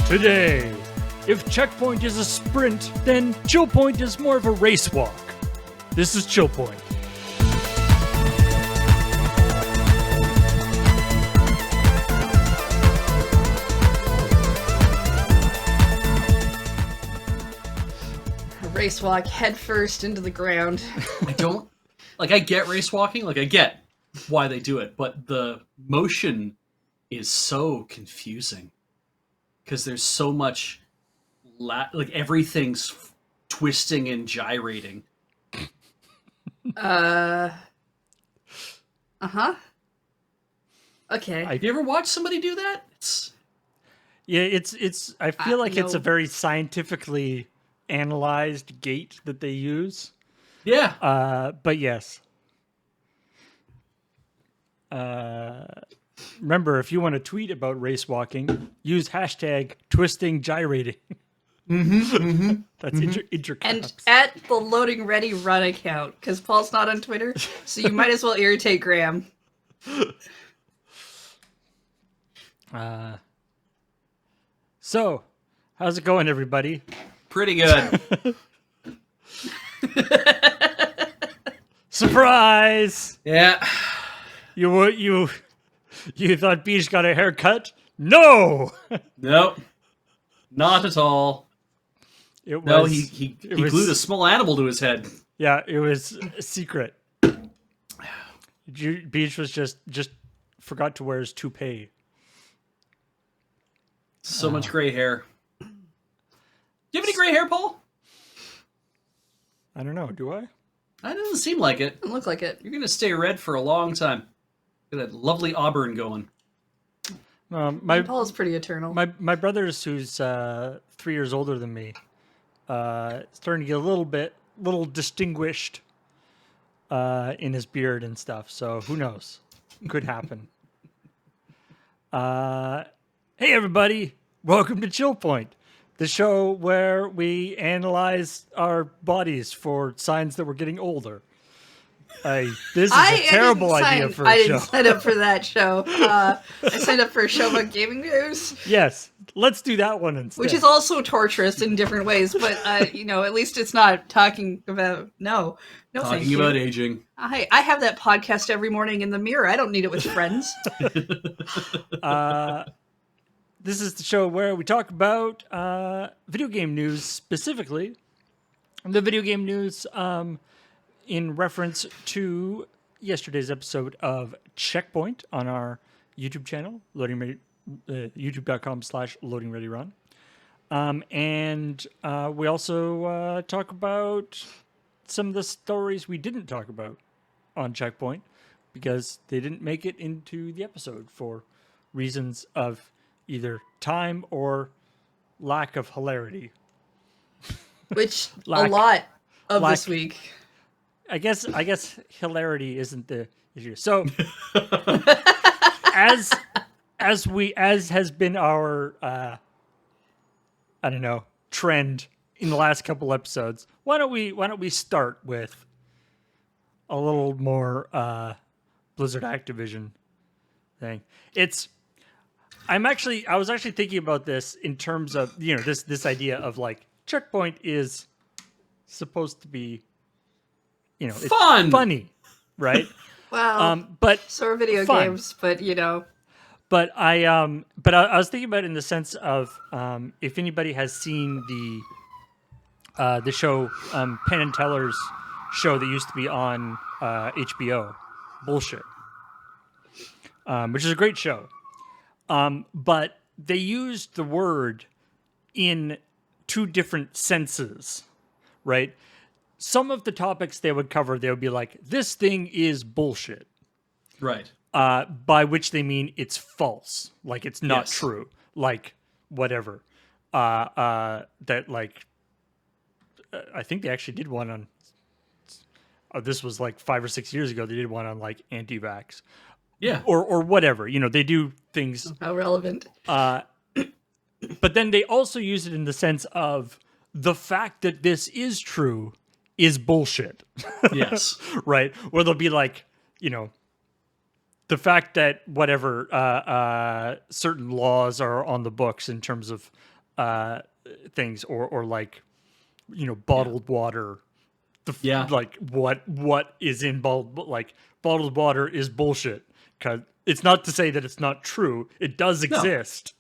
Today, if CheckPoint is a sprint, then ChillPoint is more of a race walk. This is ChillPoint. Race walk head first into the ground. I get race walking, I get why they do it, but the motion is so confusing because there's so much everything's twisting and gyrating. Okay. Have you ever watched somebody do that? It's I feel like it's a no. very scientifically analyzed gait that they use. Yeah. But yes. Remember, if you want to tweet about race walking, use hashtag twisting gyrating. That's intercaps. And at the Loading Ready Run account, because Paul's not on Twitter, so you might as well irritate Graham. So, how's it going, everybody? Pretty good. Surprise! Yeah. You thought Beach got a haircut? No. Nope. Not at all. It was, No, he glued a small animal to his head. Yeah, it was a secret. Beach was just forgot to wear his toupee. So much gray hair. Do you have any gray hair, Paul? I don't know. Do I? That doesn't seem like it. Doesn't look like it. You're gonna stay red for a long time. Got that lovely auburn going. Paul's pretty eternal. My brother's, who's 3 years older than me, starting to get a little distinguished in his beard and stuff. So who knows? Could happen. Hey everybody, welcome to ChillPoint, the show where we analyze our bodies for signs that we're getting older. This is a terrible idea for a show. I didn't sign up for that show. I signed up for a show about gaming news. Yes, let's do that one instead. Which is also torturous in different ways, but at least it's not talking about no. Talking about aging. I have that podcast every morning in the mirror. I don't need it with friends. This is the show where we talk about video game news, specifically the video game news in reference to yesterday's episode of CheckPoint on our YouTube channel, youtube.com/loadingreadyrun. And we also talk about some of the stories we didn't talk about on CheckPoint because they didn't make it into the episode for reasons of either time or lack of hilarity. Which a lot of this week. I guess hilarity isn't the issue. So as has been our trend in the last couple episodes, why don't we start with a little more Blizzard Activision thing. I was actually thinking about this in terms of, this idea of like CheckPoint is supposed to be, it's funny, right? Well, but so are video fun. games, but But I was thinking about it in the sense of if anybody has seen the show Penn and Teller's show that used to be on HBO, Bullshit, which is a great show. But they used the word in two different senses, right? Some of the topics they would cover, they would be like, this thing is bullshit. Right. By which they mean it's false. Like, it's not Yes. true. Like, whatever. I think they actually did one on, this was like 5 or 6 years ago, they did one on like anti-vax. Yeah. Or whatever. They do things. how relevant. But then they also use it in the sense of the fact that this is true is bullshit. Yes. Right? Where they'll be like, the fact that whatever certain laws are on the books in terms of things, or like, bottled water. Yeah. Like what is in bottled water is bullshit. Cause it's not to say that it's not true. It does exist,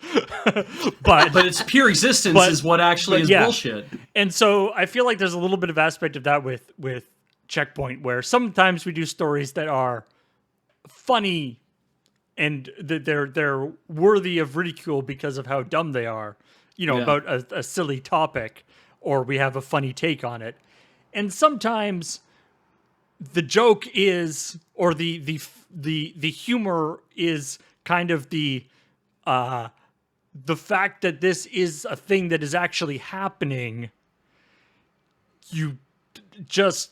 But its pure existence is what actually is bullshit. And so I feel like there's a little bit of aspect of that with CheckPoint, where sometimes we do stories that are funny and they're worthy of ridicule because of how dumb they are, about a silly topic, or we have a funny take on it. And sometimes the joke is, or the humor is kind of the fact that this is a thing that is actually happening. You just,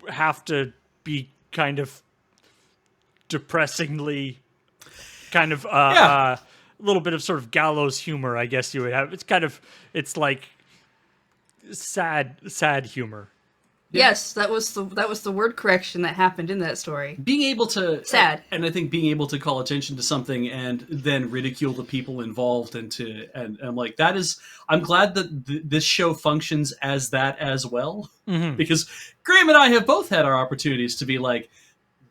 have to be kind of depressingly kind of a little bit of sort of gallows humor, I guess you would have. It's like sad humor. Yes, that was the word correction that happened in that story. Being able to sad, and I think being able to call attention to something and then ridicule the people involved, and I'm like, that is, I'm glad that this show functions as that as well, because Graham and I have both had our opportunities to be like,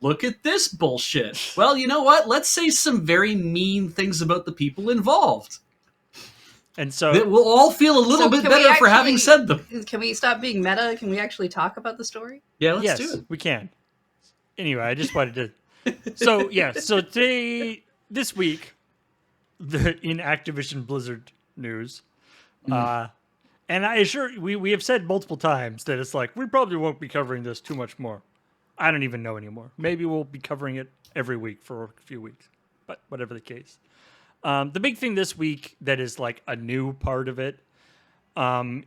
look at this bullshit. Well, you know what? Let's say some very mean things about the people involved. And so we'll all feel a little bit better for having said them. Can we stop being meta? Can we actually talk about the story? Yeah, let's do it. We can. Anyway, I just wanted to. So this week, in Activision Blizzard news, and I assure we have said multiple times that it's like we probably won't be covering this too much more. I don't even know anymore. Maybe we'll be covering it every week for a few weeks, but whatever the case. The big thing this week that is like a new part of it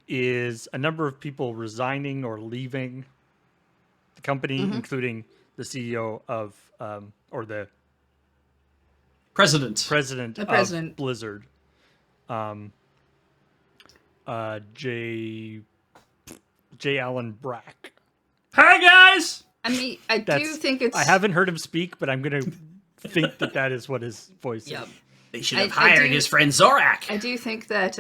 is a number of people resigning or leaving the company, including the CEO of, or the president of Blizzard, J. Allen Brack. Hi guys. I mean, I do think it's. I haven't heard him speak, but I'm gonna think that is what his voice is. They should have hired his friend Zorak. I do think that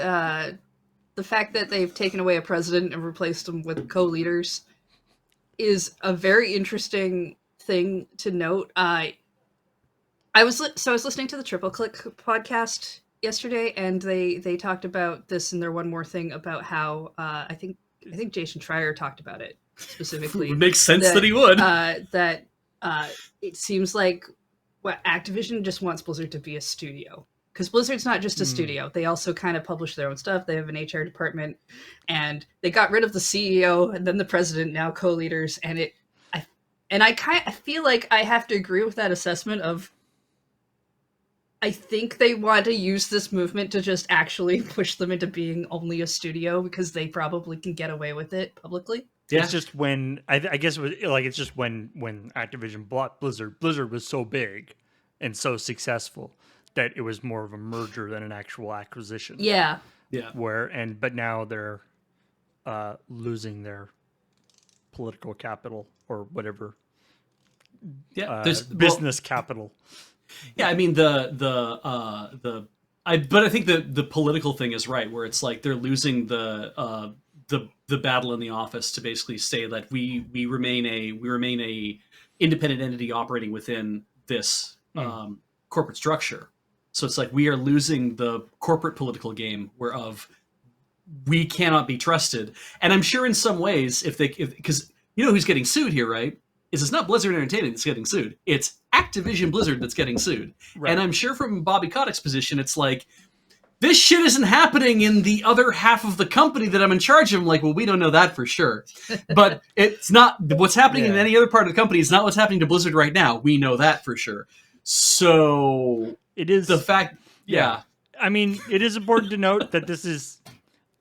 the fact that they've taken away a president and replaced him with co-leaders is a very interesting thing to note. I was listening to the Triple Click podcast yesterday, and they talked about this in their One More Thing about how I think Jason Schreier talked about it specifically. It makes sense that he would. That it seems like Activision just wants Blizzard to be a studio, because Blizzard's not just a studio. They also kind of publish their own stuff. They have an HR department, and they got rid of the CEO and then the president, now co-leaders. And I feel like I have to agree with that assessment of, I think they want to use this movement to just actually push them into being only a studio, because they probably can get away with it publicly. Yeah. It's just when I guess it was like, it's just when Activision bought Blizzard was so big and so successful that it was more of a merger than an actual acquisition. Yeah. But now they're losing their political capital or whatever. Yeah, business capital. Yeah, I mean but I think the political thing is right, where it's like they're losing the battle in the office to basically say that we remain a independent entity operating within this corporate structure. So it's like we are losing the corporate political game, whereof we cannot be trusted. And I'm sure in some ways, because you know who's getting sued here, right? It's not Blizzard Entertainment that's getting sued. It's Activision Blizzard that's getting sued. Right. And I'm sure from Bobby Kotick's position, it's like, this shit isn't happening in the other half of the company that I'm in charge of. I'm like, well, we don't know that for sure. But it's not what's happening in any other part of the company. It's not what's happening to Blizzard right now. We know that for sure. So it is the fact. Yeah. I mean, it is important to note that this is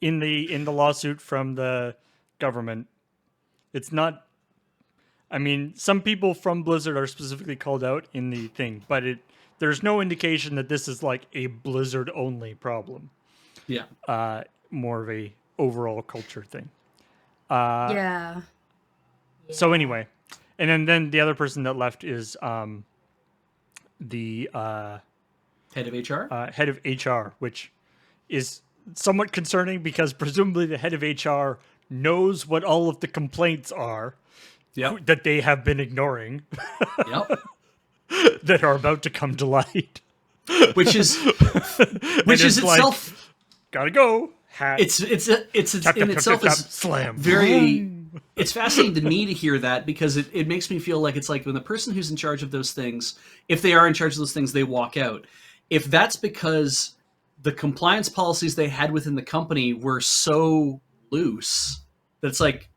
in the lawsuit from the government. It's not. I mean, some people from Blizzard are specifically called out in the thing, but there's no indication that this is like a Blizzard only problem. Yeah. More of a overall culture thing. Yeah. So anyway, and then the other person that left is the head of HR. Head of HR, which is somewhat concerning because presumably the head of HR knows what all of the complaints are Yep. that they have been ignoring Yep. that are about to come to light. Which is And it's like, itself gotta go. Hat. it's Tap, in tap, itself tap, is tap, slam. very it's fascinating to me to hear that, because it makes me feel like it's like when the person who's in charge of those things, if they are in charge of those things, they walk out. If that's because the compliance policies they had within the company were so loose that's like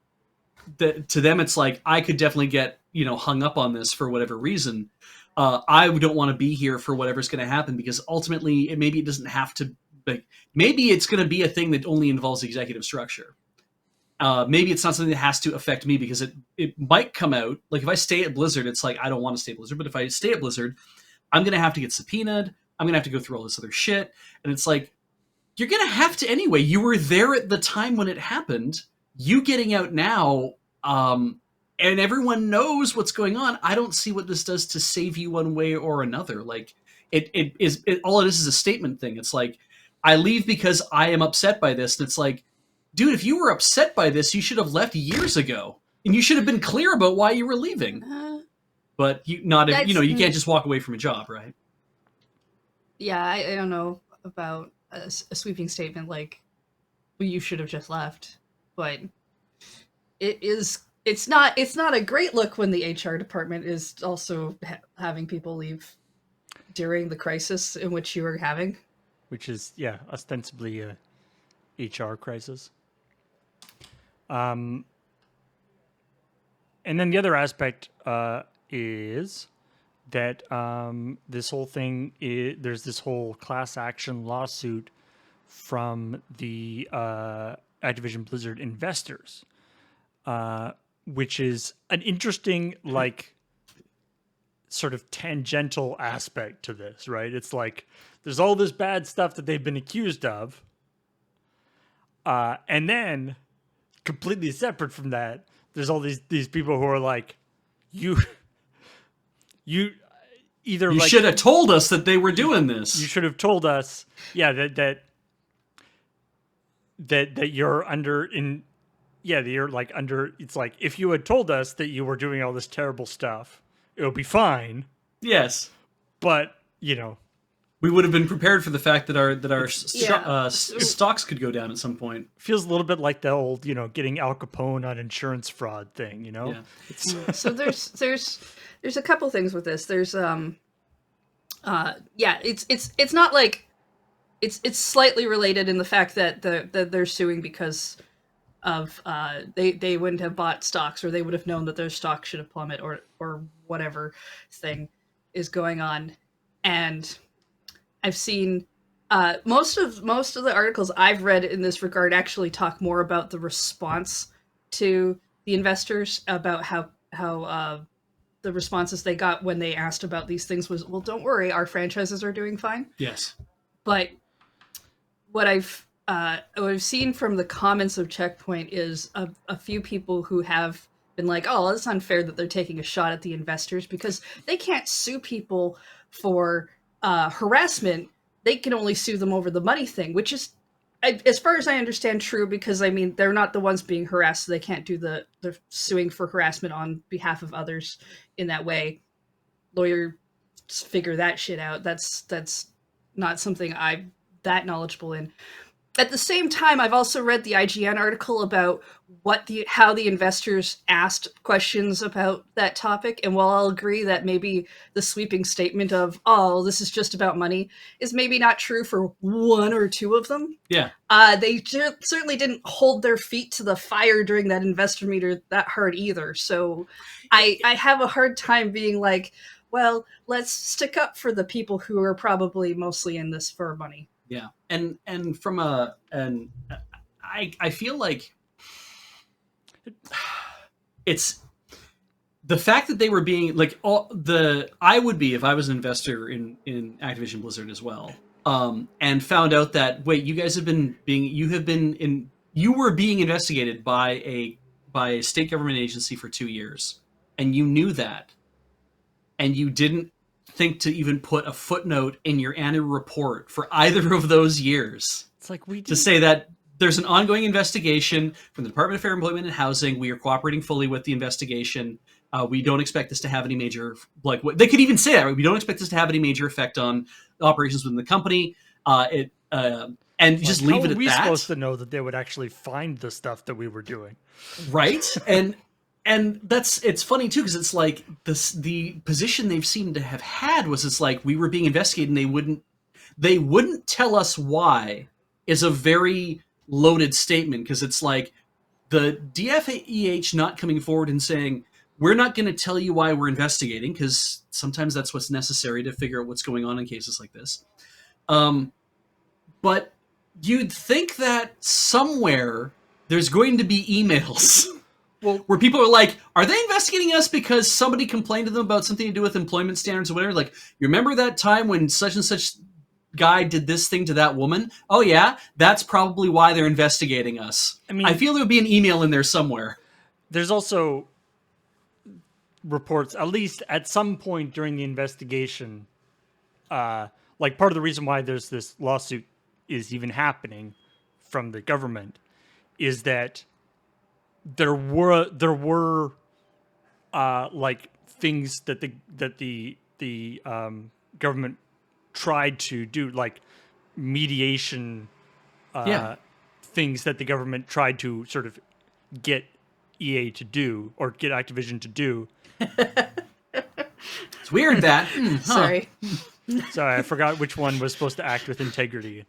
that to them, it's like, I could definitely get hung up on this for whatever reason. I don't want to be here for whatever's going to happen, because ultimately maybe it doesn't have to. Maybe it's going to be a thing that only involves executive structure. Maybe it's not something that has to affect me, because it might come out. Like if I stay at Blizzard, it's like I don't want to stay at Blizzard, but if I stay at Blizzard, I'm going to have to get subpoenaed. I'm going to have to go through all this other shit. And it's like, you're going to have to anyway. You were there at the time when it happened. You getting out now, and everyone knows what's going on. I don't see what this does to save you one way or another. Like all it is a statement thing. It's like, I leave because I am upset by this. And it's like, dude, if you were upset by this, you should have left years ago, and you should have been clear about why you were leaving. But you can't just walk away from a job, right? Yeah, I don't know about a sweeping statement like, well, you should have just left, but it's not a great look when the HR department is also having people leave during the crisis in which you were having, which is ostensibly a HR crisis. And then the other aspect is that this whole thing there's this whole class action lawsuit from the Activision Blizzard investors, which is an interesting sort of tangential aspect to this, right? It's like there's all this bad stuff that they've been accused of, and then completely separate from that, there's all these people who are like, you either should have told us that they were doing this. You should have told us, that you're under that you're like under. It's like, if you had told us that you were doing all this terrible stuff, it would be fine. Yes, but we would have been prepared for the fact that our stocks could go down at some point. Feels a little bit like the old, getting Al Capone on insurance fraud thing, Yeah. So there's a couple things with this. There's it's not like it's slightly related in the fact that they're suing because of they wouldn't have bought stocks, or they would have known that their stock should have plummeted, or whatever thing is going on. And I've seen most of the articles I've read in this regard actually talk more about the response to the investors, about how the responses they got when they asked about these things was, well, don't worry, our franchises are doing fine. Yes. But what I've seen from the comments of CheckPoint is a few people who have been like, oh, it's unfair that they're taking a shot at the investors because they can't sue people for harassment. They can only sue them over the money thing, which is, as far as I understand, true, because I mean, they're not the ones being harassed, so they can't do the suing for harassment on behalf of others in that way. Lawyers figure that shit out. That's not something I'm that knowledgeable in. At the same time, I've also read the IGN article about how the investors asked questions about that topic. And while I'll agree that maybe the sweeping statement of, oh, this is just about money, is maybe not true for one or two of them. Yeah. They certainly didn't hold their feet to the fire during that investor meter that hard either. So I have a hard time being like, well, let's stick up for the people who are probably mostly in this for money. Yeah, and from I feel like it's the fact that they were being like I would be if I was an investor in Activision Blizzard as well, and found out that, wait, you guys you were being investigated by a state government agency for 2 years, and you knew that, and you didn't think to even put a footnote in your annual report for either of those years. It's like we to say that there's an ongoing investigation from the Department of Fair Employment and Housing. We are cooperating fully with the investigation. We don't expect this to have any major, they could even say that, right? We don't expect this to have any major effect on operations within the company. And just leave it at that. How are we supposed to know that they would actually find the stuff that we were doing? Right. And it's funny too, because it's like the position they've seemed to have had was, it's like we were being investigated and they wouldn't tell us why, is a very loaded statement, because it's like the DFEH not coming forward and saying, we're not going to tell you why we're investigating, because sometimes that's what's necessary to figure out what's going on in cases like this. But you'd think that somewhere there's going to be emails where people are like, are they investigating us because somebody complained to them about something to do with employment standards or whatever? Like, you remember that time when such and such guy did this thing to that woman? Oh yeah, that's probably why they're investigating us. I mean, I feel there would be an email in there somewhere. There's also reports, at least at some point during the investigation, like part of the reason why there's this lawsuit is even happening from the government is that there were like things that the government tried to do, like mediation things that the government tried to sort of get EA to do, or get Activision to do. It's weird that. Sorry. Sorry, I forgot which one was supposed to act with integrity.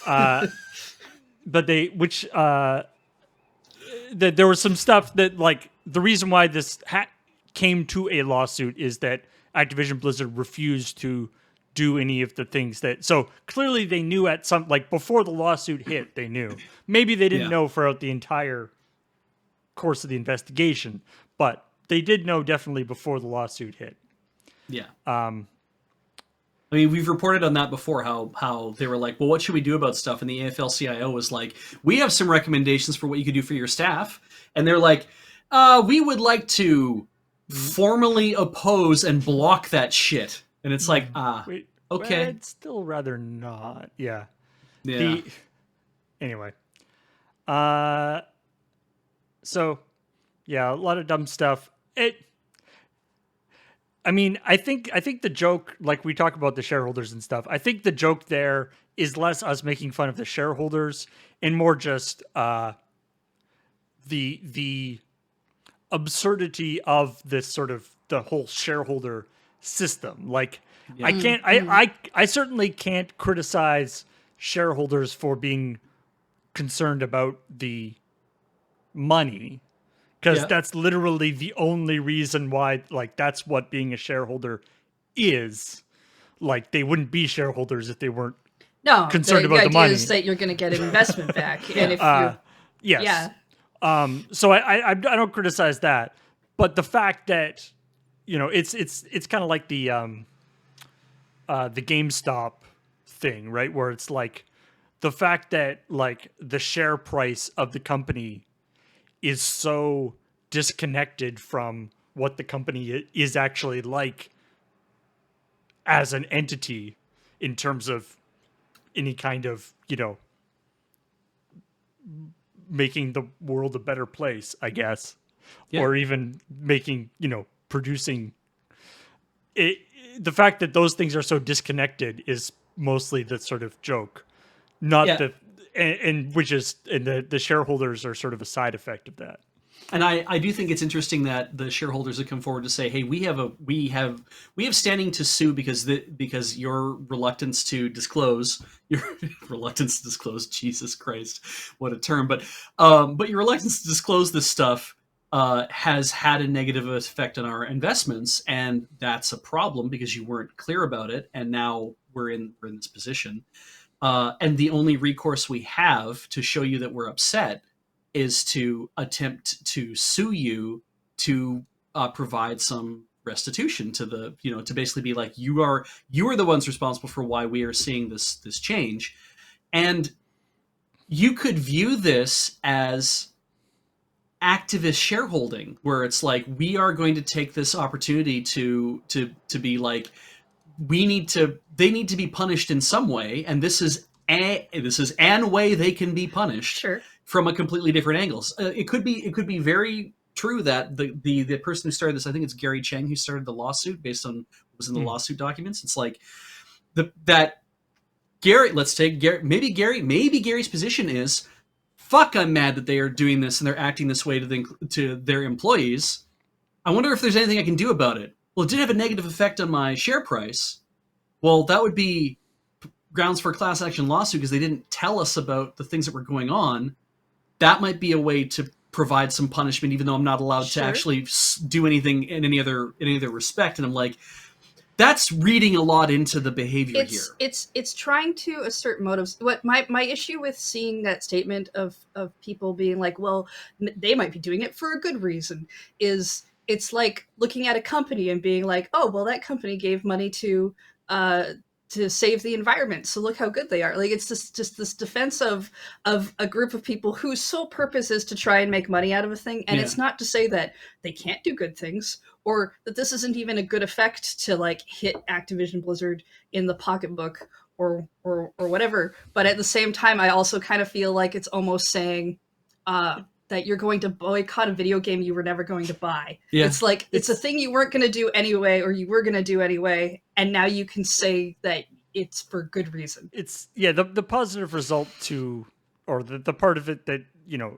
But there was some stuff that, like, the reason why this came to a lawsuit is that Activision Blizzard refused to do any of the things that, so clearly they knew at some, like, before the lawsuit hit, they knew. Maybe they didn't know throughout the entire course of the investigation, but they did know definitely before the lawsuit hit. Yeah. I mean, we've reported on that before, how they were like, well, what should we do about stuff? And the AFL-CIO was like, we have some recommendations for what you could do for your staff. And they're like, we would like to formally oppose and block that shit. And it's like, Wait, okay. I'd still rather not. Yeah. Yeah. Anyway. So, yeah, a lot of dumb stuff. I mean, I think the joke, like we talk about the shareholders and stuff, I think the joke there is less us making fun of the shareholders and more just the absurdity of this sort of the whole shareholder system. Like, I certainly can't criticize shareholders for being concerned about the money, because that's literally the only reason why, like, that's what being a shareholder is. Like, they wouldn't be shareholders if they weren't concerned about the money. The idea is that you're going to get an investment back. And if you... Yes. Yeah. So I don't criticize that. But the fact that, you know, it's kind of like the GameStop thing, right? Where it's like the fact that, like, the share price of the company is so disconnected from what the company is actually like as an entity in terms of any kind of, you know, making the world a better place, I guess, or even making, you know, producing it. The fact that those things are so disconnected is mostly the sort of joke, not the. And which is, and the shareholders are sort of a side effect of that. And I do think it's interesting that the shareholders have come forward to say, hey, we have standing to sue because your reluctance to disclose Jesus Christ, what a term, but your reluctance to disclose this stuff has had a negative effect on our investments, and that's a problem because you weren't clear about it, and now we're in this position. And the only recourse we have to show you that we're upset is to attempt to sue you to provide some restitution to the, you know, to basically be like, you are the ones responsible for why we are seeing this change. And you could view this as activist shareholding, where it's like, we are going to take this opportunity to be like, they need to be punished in some way, and this is an way they can be punished. Sure. From a completely different angle. It could be very true that the person who started this, I think it's Gary Cheng, who started the lawsuit based on what was in the lawsuit documents. It's like that Gary. Let's take Gary. Maybe Gary's position is, fuck, I'm mad that they are doing this and they're acting this way to their employees. I wonder if there's anything I can do about it. Well, it did have a negative effect on my share price. Well, that would be grounds for a class action lawsuit because they didn't tell us about the things that were going on. That might be a way to provide some punishment, even though I'm not allowed to actually do anything in any other respect. And I'm like, that's reading a lot into the behavior here. It's trying to assert motives. What my issue with seeing that statement of people being like, well, they might be doing it for a good reason, is it's like looking at a company and being like, oh, well, that company gave money to save the environment, so look how good they are. Like, it's just this defense of a group of people whose sole purpose is to try and make money out of a thing, and it's not to say that they can't do good things, or that this isn't even a good effect to like hit Activision Blizzard in the pocketbook or whatever. But at the same time, I also kind of feel like it's almost saying that you're going to boycott a video game you were never going to buy. Yeah. It's like, it's a thing you weren't going to do anyway, or you were going to do anyway, and now you can say that it's for good reason. It's, the positive result to, or the part of it that,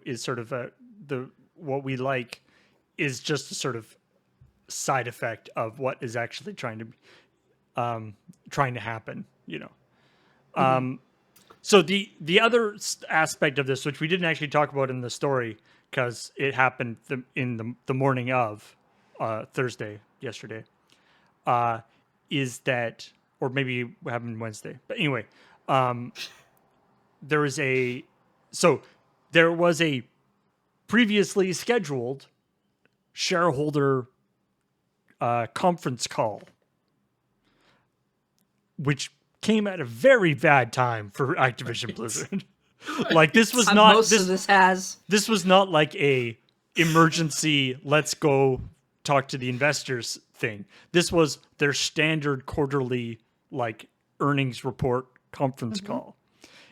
is sort of what we like is just a sort of side effect of what is actually trying to happen, So the other aspect of this, which we didn't actually talk about in the story because it happened in the morning of Thursday, yesterday, is that, or maybe it happened Wednesday. But anyway, there was a previously scheduled shareholder conference call, which came at a very bad time for Activision Blizzard. Like, this was not this was not like a emergency, let's go talk to the investors thing. This was their standard quarterly like earnings report conference call.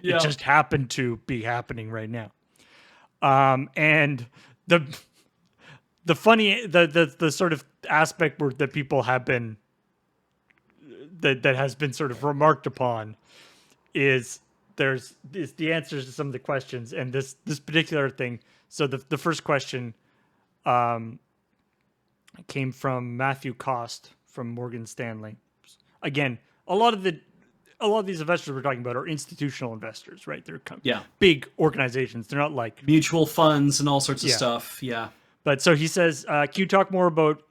Yeah. It just happened to be happening right now. And the funny the sort of aspect where that people have been that has been sort of remarked upon is the answers to some of the questions, and this particular thing. So the first question came from Matthew Cost from Morgan Stanley. Again, a lot of these investors we're talking about are institutional investors, right? They're big organizations. They're not like mutual funds and all sorts of stuff. Yeah. But so he says, can you talk more about,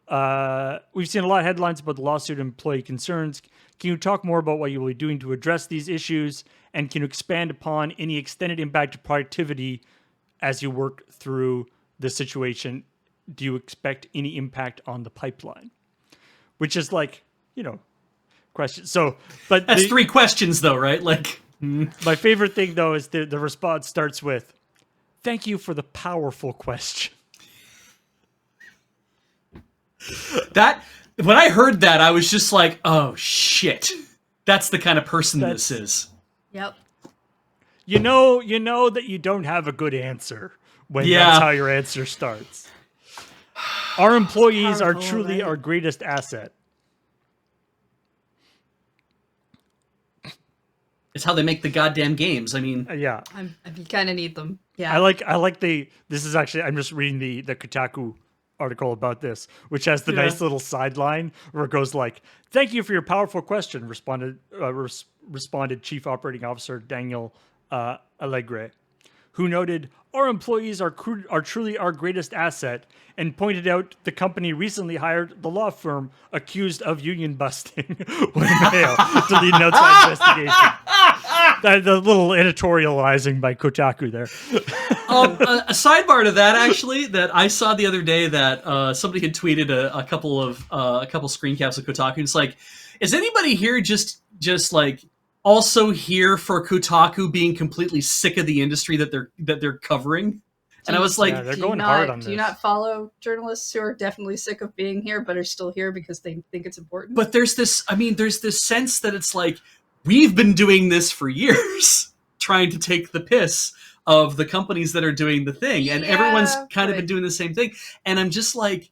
we've seen a lot of headlines about the lawsuit and employee concerns. Can you talk more about what you will be doing to address these issues? And can you expand upon any extended impact to productivity as you work through the situation? Do you expect any impact on the pipeline? Which is like, question. So, but that's three questions though, right? Like, my favorite thing though is the response starts with, "Thank you for the powerful question." That, when I heard that, I was just like, oh shit, that's the kind of person this is. Yep. You know that you don't have a good answer when that's how your answer starts. Our employees are truly our greatest asset. It's how they make the goddamn games. I mean, yeah. You kind of need them. Yeah. I like this is actually, I'm just reading the Kotaku article about this, which has the nice little sideline where it goes like, "Thank you for your powerful question," responded Chief Operating Officer Daniel Allegre, who noted, "Our employees are truly our greatest asset," and pointed out the company recently hired the law firm accused of union busting when male to lead an outside investigation. The little editorializing by Kotaku there. A sidebar to that, actually, that I saw the other day, that somebody had tweeted a couple screen caps of Kotaku. It's like, is anybody here just like also here for Kotaku being completely sick of the industry that they're covering? And I was like, Yeah, they're going hard on Do you this. not follow journalists who are definitely sick of being here but are still here because they think it's important? but there's this sense that it's like, we've been doing this for years, trying to take the piss of the companies that are doing the thing, and everyone's kind of been doing the same thing. And I'm just like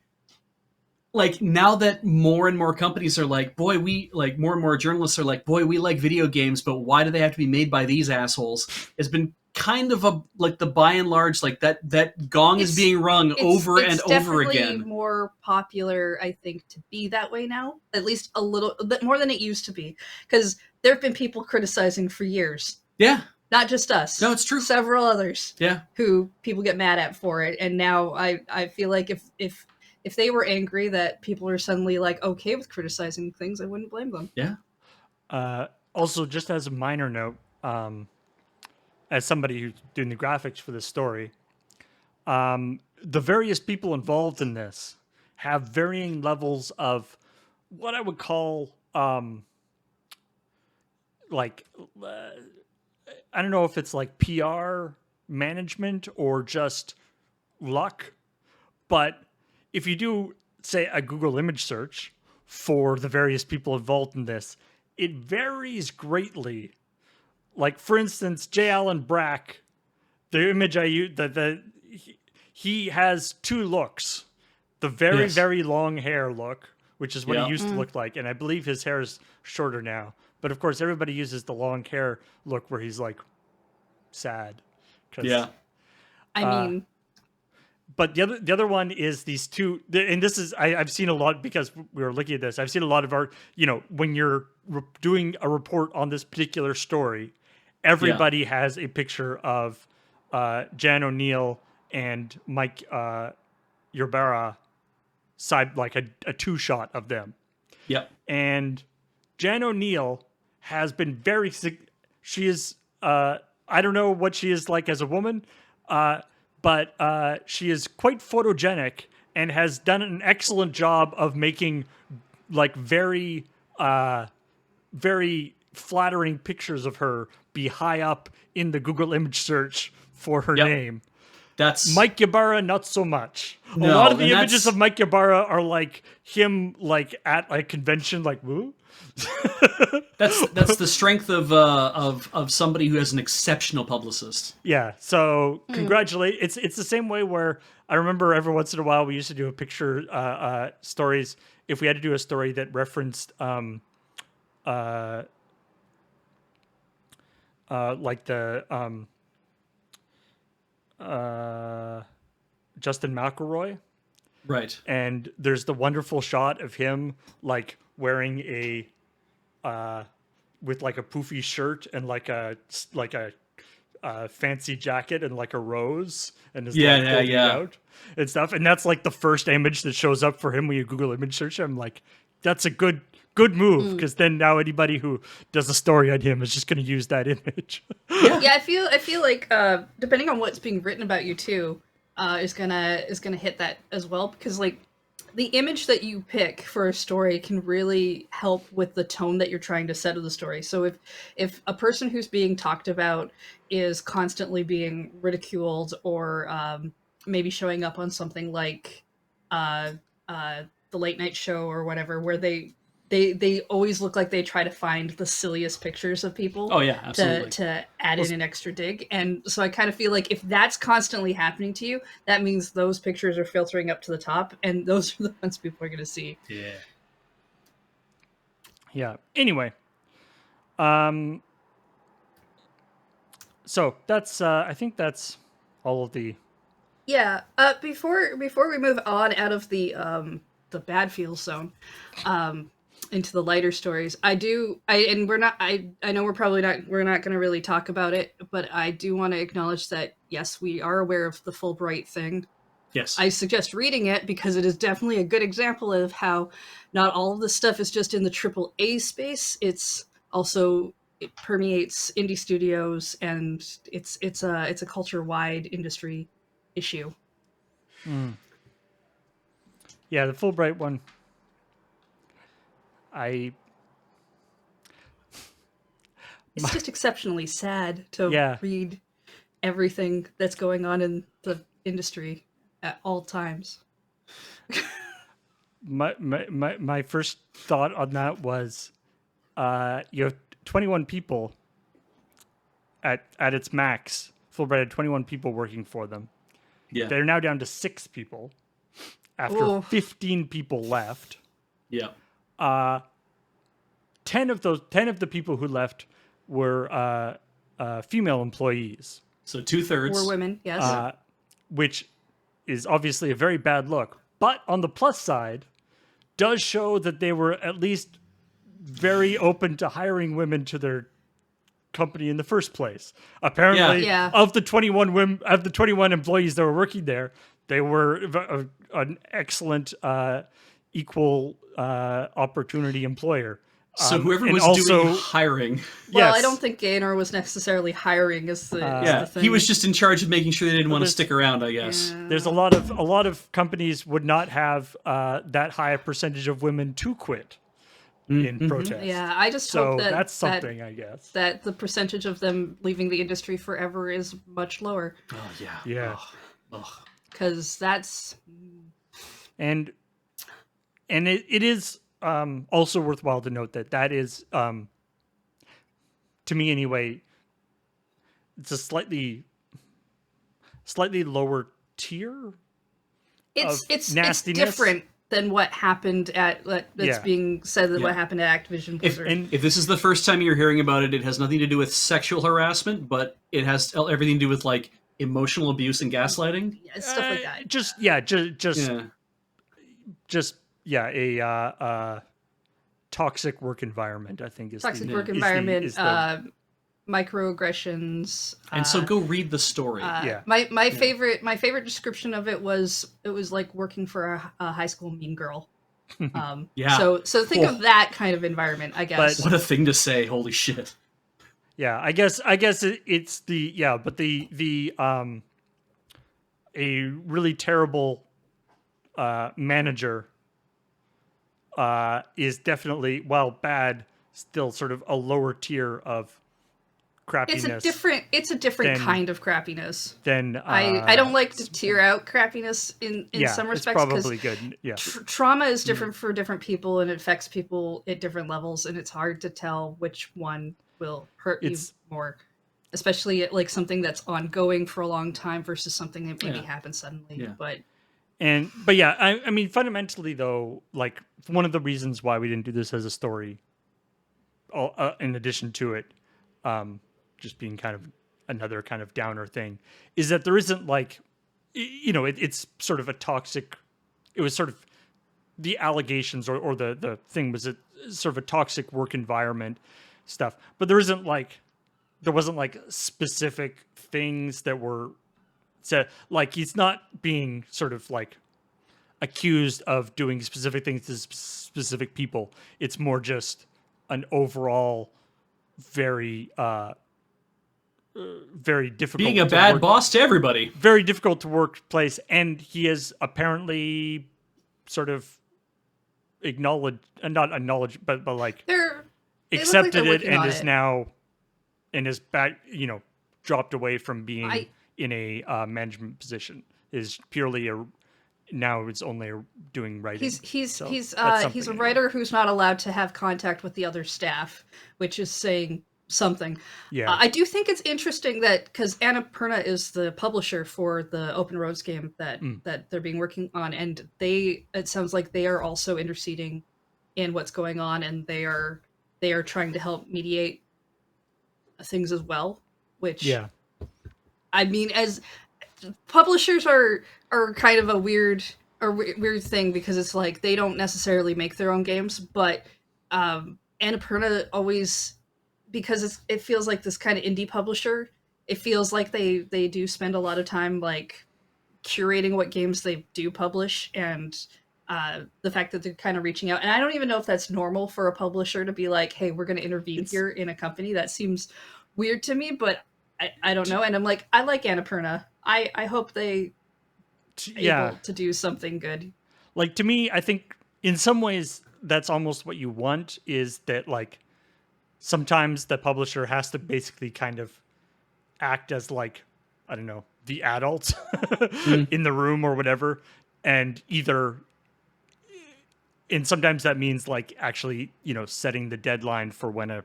now that more and more companies are like, boy, we like, more and more journalists are like, boy, we like video games, but why do they have to be made by these assholes? Has been kind of a, like, the by and large, like, that gong is being rung over and over again. It's more popular, I think, to be that way now, at least a little bit more than it used to be, because there have been people criticizing for years. Yeah. Not just us. No, it's true. Several others. Yeah. Who people get mad at for it. And now I feel like if they were angry that people are suddenly like okay with criticizing things, I wouldn't blame them. Yeah. Also, just as a minor note, as somebody who's doing the graphics for this story, the various people involved in this have varying levels of what I would call like I don't know if it's like PR management or just luck, but if you do, say, a Google image search for the various people involved in this, it varies greatly. Like, for instance, J. Allen Brack, the image I use, he has two looks. The very, very long hair look, which is what he used to look like, and I believe his hair is shorter now. But of course, everybody uses the long hair look where he's like sad. Yeah. I mean, but the other one is these two, and this is I've seen a lot because we were looking at this. I've seen a lot of art. You know, when you're doing a report on this particular story, everybody has a picture of Jan O'Neill and Mike Ybarra side, like a two shot of them. Yep. And Jan O'Neill has been very sick. She is I don't know what she is like as a woman, but she is quite photogenic and has done an excellent job of making like very very flattering pictures of her be high up in the Google image search for her name. That's Mike Ybarra, not so much. No, a lot of the and images of Mike Ybarra are like him, like at a convention, like woo. that's the strength of somebody who has an exceptional publicist. Yeah. So congratulate. It's the same way where I remember every once in a while we used to do a picture stories. If we had to do a story that referenced like the Justin McElroy. Right. And there's the wonderful shot of him like wearing a with like a poofy shirt and like a fancy jacket and like a rose and his leg holding out and stuff. And that's like the first image that shows up for him when you Google image search. I'm like, that's a good move, because then now anybody who does a story on him is just going to use that image. Yeah, I feel like depending on what's being written about you too, is gonna hit that as well, because like the image that you pick for a story can really help with the tone that you're trying to set of the story. So if a person who's being talked about is constantly being ridiculed or maybe showing up on something like the Late Night Show or whatever, where they always look like they try to find the silliest pictures of people. Oh yeah, absolutely. To add in an extra dig. And so I kind of feel like if that's constantly happening to you, that means those pictures are filtering up to the top, and those are the ones people are going to see. Yeah. Yeah. Anyway, so that's I think that's all of the. Yeah. Before we move on out of the bad feel zone, into the lighter stories, I know we're not going to really talk about it, but I do want to acknowledge that yes, we are aware of the Fulbright thing. Yes. I suggest reading it because it is definitely a good example of how not all of this stuff is just in the AAA space. It's also, it permeates indie studios, and it's a culture-wide industry issue. Yeah, the Fulbright one. It's just exceptionally sad to Yeah. read everything that's going on in the industry at all times. My first thought on that was, you have 21 people at its max. Fulbright had 21 people working for them. Yeah. They're now down to 6 people after Ooh. 15 people left. Yeah. 10 of the people who left were female employees, So 2/3 We're women, yes. which is obviously a very bad look. But on the plus side, does show that they were at least very open to hiring women to their company in the first place. Apparently, Yeah. of the 21 women, of the 21 employees that were working there, they were an excellent equal opportunity employer. So whoever and was also- doing hiring, Well, yes. I don't think Gaynor was necessarily hiring is the yeah, thing. he was just in charge of making sure they didn't want to there's- stick around, I guess. Yeah. There's a lot of companies would not have that high a percentage of women to quit in protest. Yeah, I just So hope that that's something, I guess. that the percentage of them leaving the industry forever is much lower, Oh yeah. Yeah. Ugh. because that's And it is also worthwhile to note that is, to me anyway, it's a slightly lower tier. it's nastiness. different than what happened at that's Yeah. being said that Yeah. what happened at Activision Blizzard. If this is the first time you're hearing about it, it has nothing to do with sexual harassment, but it has everything to do with like emotional abuse and gaslighting. Yeah, stuff like that. Just Yeah. a toxic work environment, I think is Toxic the, work is environment, is the- microaggressions. And so go read the story. Yeah. My favorite description of it was like working for a high school mean girl. Yeah. So think Oh. of that kind of environment, I guess. What a thing to say! Holy shit. yeah, I guess it's the a really terrible manager is definitely, while bad, still sort of a lower tier of crappiness. It's a different than- kind of crappiness. than I don't like to tier out crappiness in some respects It's because probably good. Yeah. trauma is different for different people and it affects people at different levels, and it's hard to tell which one will hurt It's- you more, especially at, like, something that's ongoing for a long time versus something that maybe Yeah. happens suddenly. Yeah. But yeah, I mean, fundamentally though, like one of the reasons why we didn't do this as a story, in addition to it, just being kind of another kind of downer thing, is that there isn't like, it's sort of a toxic. It was sort of the allegations or the thing was sort of a toxic work environment stuff, but there wasn't like specific things that were said. Like he's not being sort of like accused of doing specific things to specific people. It's more just an overall very very difficult Being a to bad work- boss to everybody. very difficult to work place, and he has apparently sort of not acknowledged, but like They look like accepted they're it working and on is it. now and is back, dropped away from being I- in a management position. Is purely now it's only doing writing. He's So he's that's he's a something. writer who's not allowed to have contact with the other staff, which is saying something. Yeah. I do think it's interesting that because Annapurna is the publisher for the Open Roads game that they're being working on, and it sounds like they are also interceding in what's going on, and they are trying to help mediate things as well. Which Yeah. I mean, as publishers are kind of a weird thing because it's like they don't necessarily make their own games, but Annapurna always, because it feels like this kind of indie publisher, it feels like they do spend a lot of time like curating what games they do publish, and the fact that they're kind of reaching out. And I don't even know if that's normal for a publisher to be like, hey, we're going to intervene here in a company. That seems weird to me, but I don't know. And I'm like, I like Annapurna. I hope they able to do something good. Like to me, I think in some ways that's almost what you want, is that like sometimes the publisher has to basically kind of act as like I don't know, the adults in the room or whatever, and sometimes that means like actually, setting the deadline for when a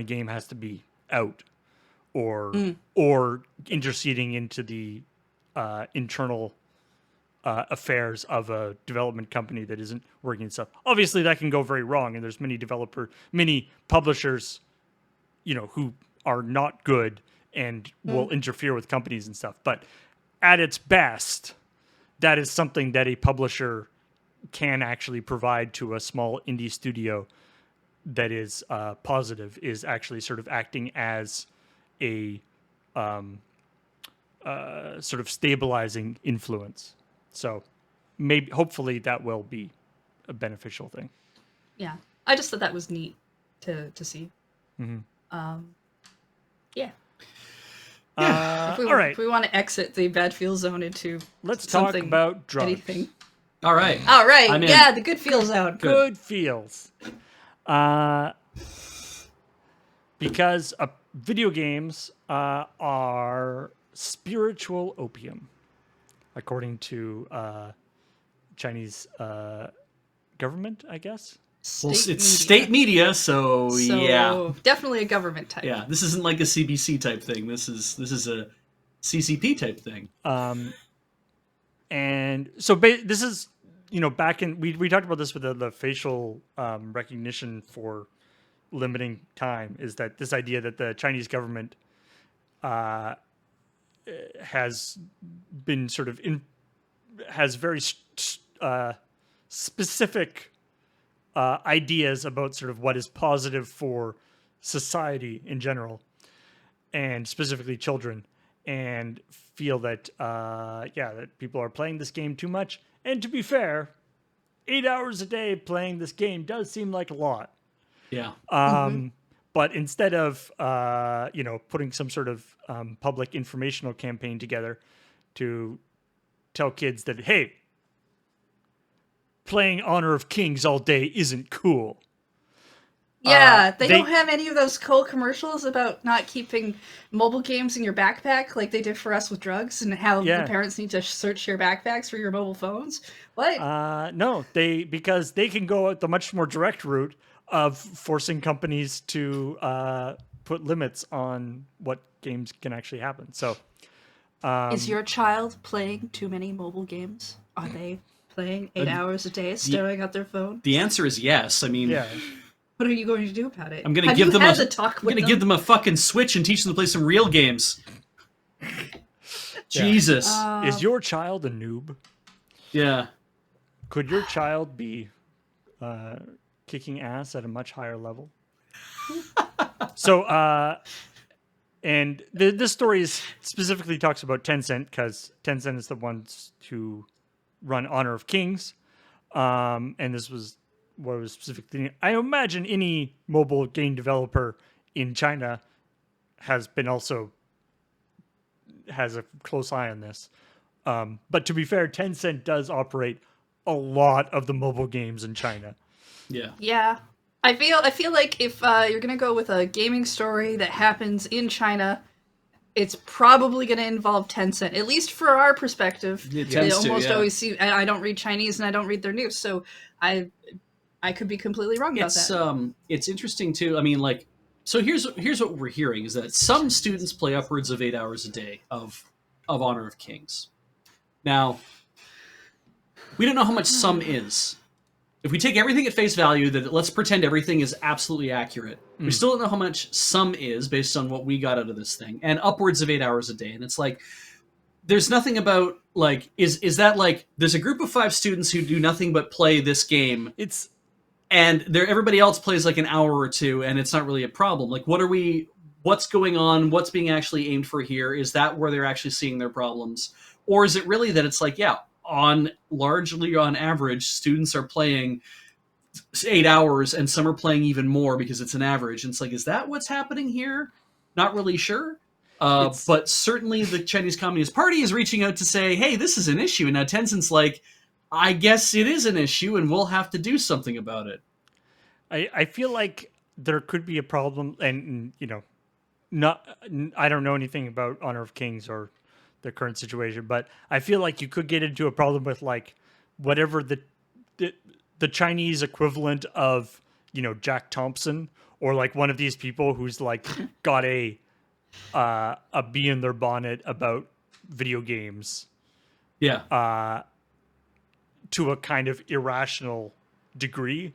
game has to be out, or interceding into the internal affairs of a development company that isn't working and stuff. Obviously, that can go very wrong, and there's many publishers, who are not good and will interfere with companies and stuff. But at its best, that is something that a publisher can actually provide to a small indie studio that is positive, is actually sort of acting as a sort of stabilizing influence. So hopefully that will be a beneficial thing. Yeah, I just thought that was neat to see. Yeah. All right. If we want to exit the bad feel zone into Let's talk something, about drugs. anything. All right. All right. I'm in. Yeah, the good feel zone. Good feels. Because video games are spiritual opium, according to Chinese government, I guess. Well, it's state media, so yeah, definitely a government type. Yeah, this isn't like a CBC type thing. This is a CCP type thing. And so this is, back in we talked about this with the facial recognition for limiting time, is that this idea that the Chinese government has been sort of has very specific ideas about sort of what is positive for society in general, and specifically children, and feel that that people are playing this game too much. And to be fair, 8 hours a day playing this game does seem like a lot. Yeah. But instead of putting some sort of public informational campaign together to tell kids that, hey, playing Honor of Kings all day isn't cool. Yeah, they don't have any of those cool commercials about not keeping mobile games in your backpack like they did for us with drugs, and how the parents need to search your backpacks for your mobile phones. What? No, because they can go out the much more direct route of forcing companies to put limits on what games can actually happen. So, is your child playing too many mobile games? Are they playing 8 hours a day, staring at their phone? The answer is yes. I mean, what are you going to do about it? I'm going to give them a fucking Switch and teach them to play some real games. Jesus. Is your child a noob? Yeah. Could your child be kicking ass at a much higher level? So, and this story specifically talks about Tencent, because Tencent is the ones who run Honor of Kings, and this was what was specifically. I imagine any mobile game developer in China has a close eye on this. But to be fair, Tencent does operate a lot of the mobile games in China. Yeah. Yeah. I feel like if you're gonna go with a gaming story that happens in China, it's probably going to involve Tencent, at least for our perspective. They almost always see. I don't read Chinese and I don't read their news, so I could be completely wrong about that. It's interesting too. I mean, like, so here's what we're hearing is that some students play upwards of 8 hours a day of Honor of Kings. Now, we don't know how much some is. If we take everything at face value, that let's pretend everything is absolutely accurate. We still don't know how much some is based on what we got out of this thing, and upwards of 8 hours a day. And it's like, there's nothing about like, is that like, there's a group of 5 students who do nothing but play this game. And everybody else plays like an hour or two, and it's not really a problem. Like, what's going on? What's being actually aimed for here? Is that where they're actually seeing their problems? Or is it really that it's like, largely on average, students are playing 8 hours, and some are playing even more because it's an average. And it's like, is that what's happening here? Not really sure. But certainly the Chinese Communist Party is reaching out to say, hey, this is an issue. And now Tencent's like, I guess it is an issue, and we'll have to do something about it. I feel like there could be a problem, and I don't know anything about Honor of Kings or the current situation, but I feel like you could get into a problem with like whatever the, the Chinese equivalent of, Jack Thompson, or like one of these people who's like got a bee in their bonnet about video games Yeah. to a kind of irrational degree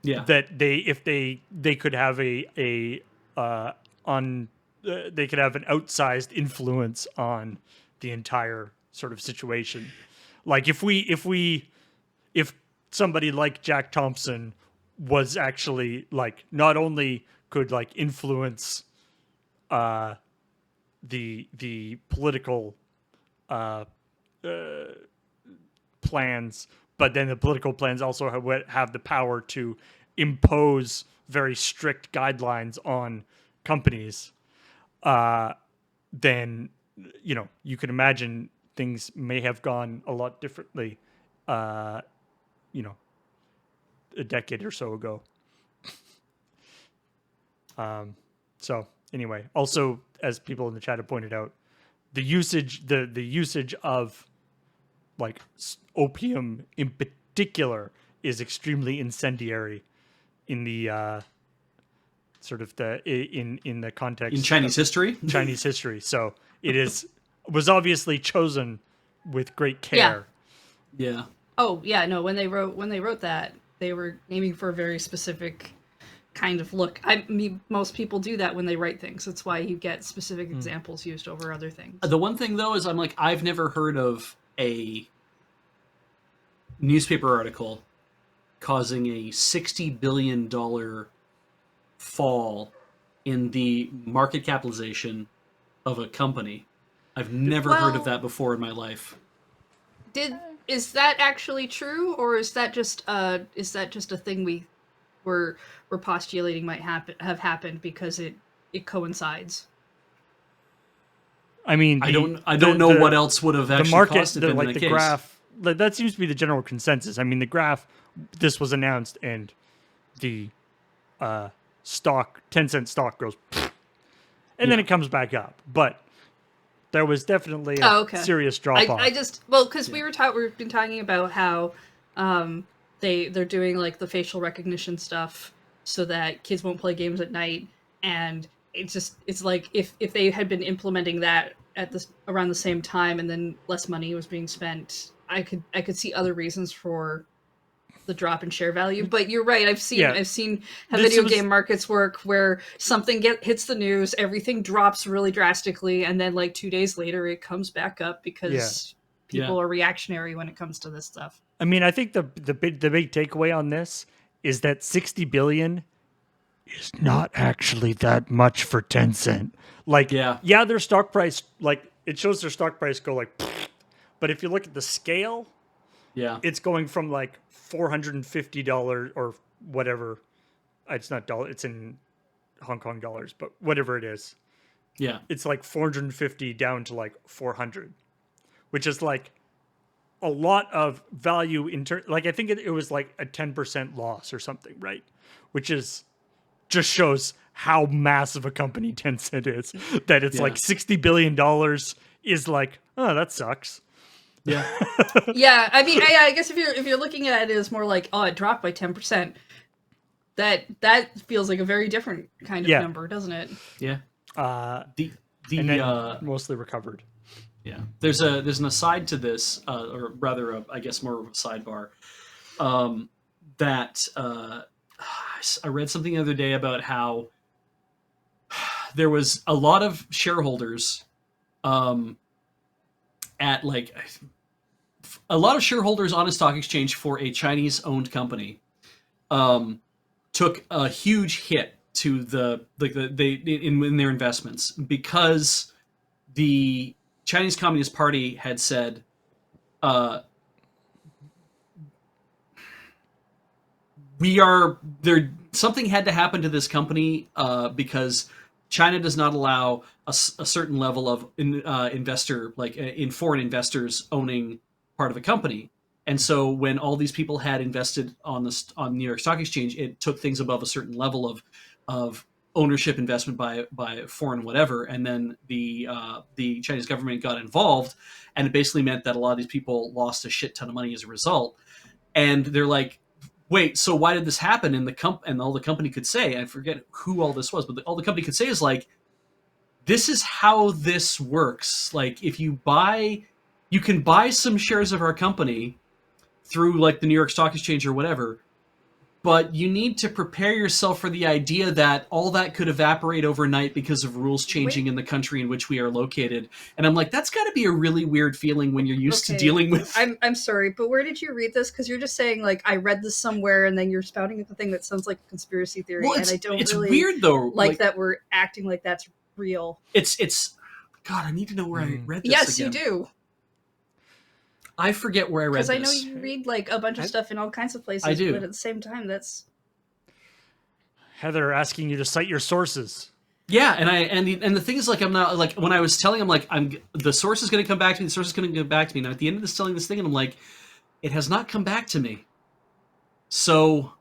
Yeah. that they could have a on they could have an outsized influence on the entire sort of situation. Like if somebody like Jack Thompson was actually like not only could like influence the political plans, but then the political plans also have the power to impose very strict guidelines on companies, then you can imagine things may have gone a lot differently, you know, a decade or so ago. So anyway, also as people in the chat have pointed out, the usage of like opium in particular is extremely incendiary in the sort of in the context In Chinese history. Chinese history. So was obviously chosen with great care. Yeah. Oh yeah, no. When they wrote that, they were aiming for a very specific kind of look. I mean, most people do that when they write things. That's why you get specific examples used over other things. The one thing though is I've never heard of a newspaper article causing a $60 billion fall in the market capitalization of a company. I've never heard of that before in my life. Is that actually true, or is that just a thing we're postulating might have happened because it coincides? I mean, I don't know what else would have actually the market, caused it like in the case. graph, that seems to be the general consensus. I mean, the graph, this was announced, and the stock, 10-cent stock goes, and then it comes back up. But there was definitely a serious drop off. I just because we've been talking about how they're doing like the facial recognition stuff so that kids won't play games at night, and it's like if they had been implementing that around the same time and then less money was being spent, I could see other reasons for the drop in share value. But you're right, I've seen how video game markets work, where something hits the news, everything drops really drastically, and then like 2 days later it comes back up because people are reactionary when it comes to this stuff. I mean, I think the big takeaway on this is that 60 billion is not actually that much for Tencent. Like, their stock price, like it shows their stock price go like, but if you look at the scale, it's going from like $450 or whatever. It's not dollar. It's in Hong Kong dollars, but whatever it is. Yeah. It's like 450 down to like 400, which is like a lot of value like I think it was like a 10% loss or something, right? Which is just shows how massive a company Tencent is, that it's like $60 billion is like, oh, that sucks. Yeah. Yeah, I mean, I guess if you're looking at it as more like, oh, it dropped by 10%, that feels like a very different kind of number, doesn't it? Yeah. And then mostly recovered. Yeah. There's an aside to this, or rather, I guess more of a sidebar, that I read something the other day about how there was a lot of shareholders at like a lot of shareholders on a stock exchange for a Chinese-owned company took a huge hit to in their investments because the Chinese Communist Party had said something had to happen to this company because China does not allow a certain level of investor, like in foreign investors owning part of a company. And so when all these people had invested on New York Stock Exchange, it took things above a certain level of ownership investment by foreign whatever, and then the Chinese government got involved, and it basically meant that a lot of these people lost a shit ton of money as a result. And they're like, wait, so why did this happen? And and all the company could say, I forget who all this was, but all the company could say is like, this is how this works. Like, if you can buy some shares of our company through like the New York Stock Exchange or whatever, but you need to prepare yourself for the idea that all that could evaporate overnight because of rules changing in the country in which we are located. And I'm like, that's got to be a really weird feeling when you're used to dealing with. I'm sorry, but where did you read this? Because you're just saying like I read this somewhere, and then you're spouting a thing that sounds like a conspiracy theory, Well, and I don't it's really weird though. like that we're acting like that's real. It's God, I need to know where I read this. Yes, again. you do. I forget where I read this. Because I know you read like a bunch of stuff in all kinds of places. I do. But at the same time, that's Heather asking you to cite your sources. Yeah, and the thing is, like, I'm not like when I was telling him like the source is going to come back to me. The source is going to come back to me. And at the end of this telling this thing, and I'm like, it has not come back to me. So,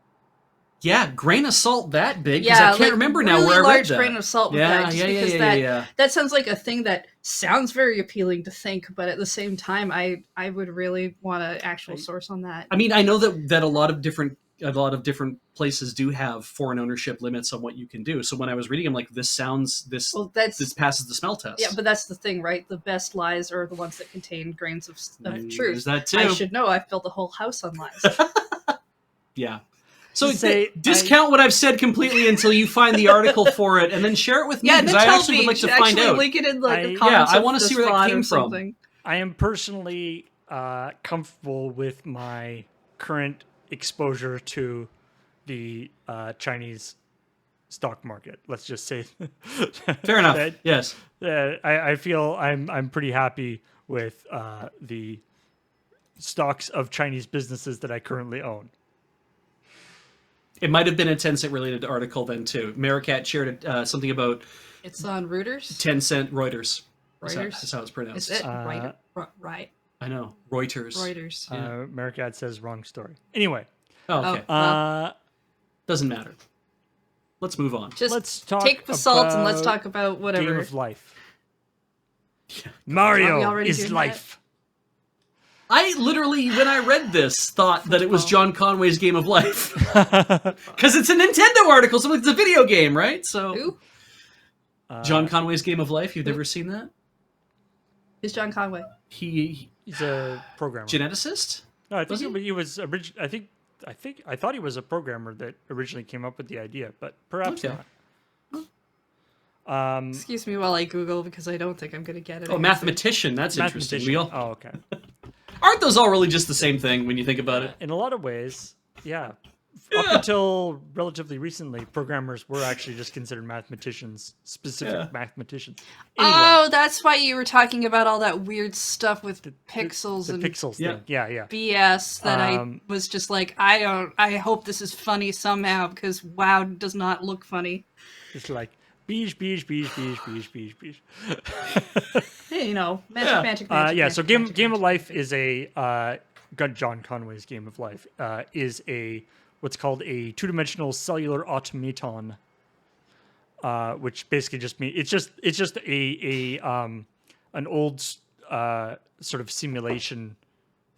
yeah, grain of salt that big. Because I can't remember now really where I read large that. grain of salt with that. Just because Yeah. that sounds like a thing that sounds very appealing to think, but at the same time, I would really want an actual source on that. I mean, I know that a lot of different places do have foreign ownership limits on what you can do. So when I was reading, I'm like, this passes the smell test. Yeah, but that's the thing, right? The best lies are the ones that contain grains of truth. There's that too. I should know. I've built a whole house on lies. Yeah. So discount what I've said completely until you find the article for it, and then share it with me. Yeah, and then I tell actually me. would like to find out. Link it in the comments. I want to see where that came from. Something. I am personally comfortable with my current exposure to the Chinese stock market. Let's just say. Fair enough. Yes. I feel I'm pretty happy with the stocks of Chinese businesses that I currently own. It might have been a Tencent related article then too. Maricat shared something about. It's on Reuters. Tencent Reuters. Reuters. That's how it's pronounced. Is it right? I know. Reuters. Yeah. Maricat says wrong story. Anyway. Oh, okay. Doesn't matter. Let's move on. Let's talk. Take the salt and let's talk about whatever. Game of life. Yeah. Mario is life. I literally, when I read this, thought that it was John Conway's Game of Life. Because it's a Nintendo article, so it's a video game, right? So, Who? John Conway's Game of Life, you've never seen that? Who's John Conway? He's a programmer. Geneticist? No, I think he was I thought he was a programmer that originally came up with the idea, but perhaps not. Excuse me while I Google because I don't think I'm going to get it. Oh, mathematician. That's interesting. Oh, okay. Aren't those all really just the same thing when you think about it? In a lot of ways, yeah. Up until relatively recently, programmers were actually just considered mathematicians, specific mathematicians. Anyway, oh, that's why you were talking about all that weird stuff with pixels the and pixels thing. Yeah. BS that I was just like, I hope this is funny somehow because WoW does not look funny. It's like beige. Hey, you know, magic. So Game of Life is a John Conway's Game of Life is a what's called a two-dimensional cellular automaton, which basically just means it's just a an old sort of simulation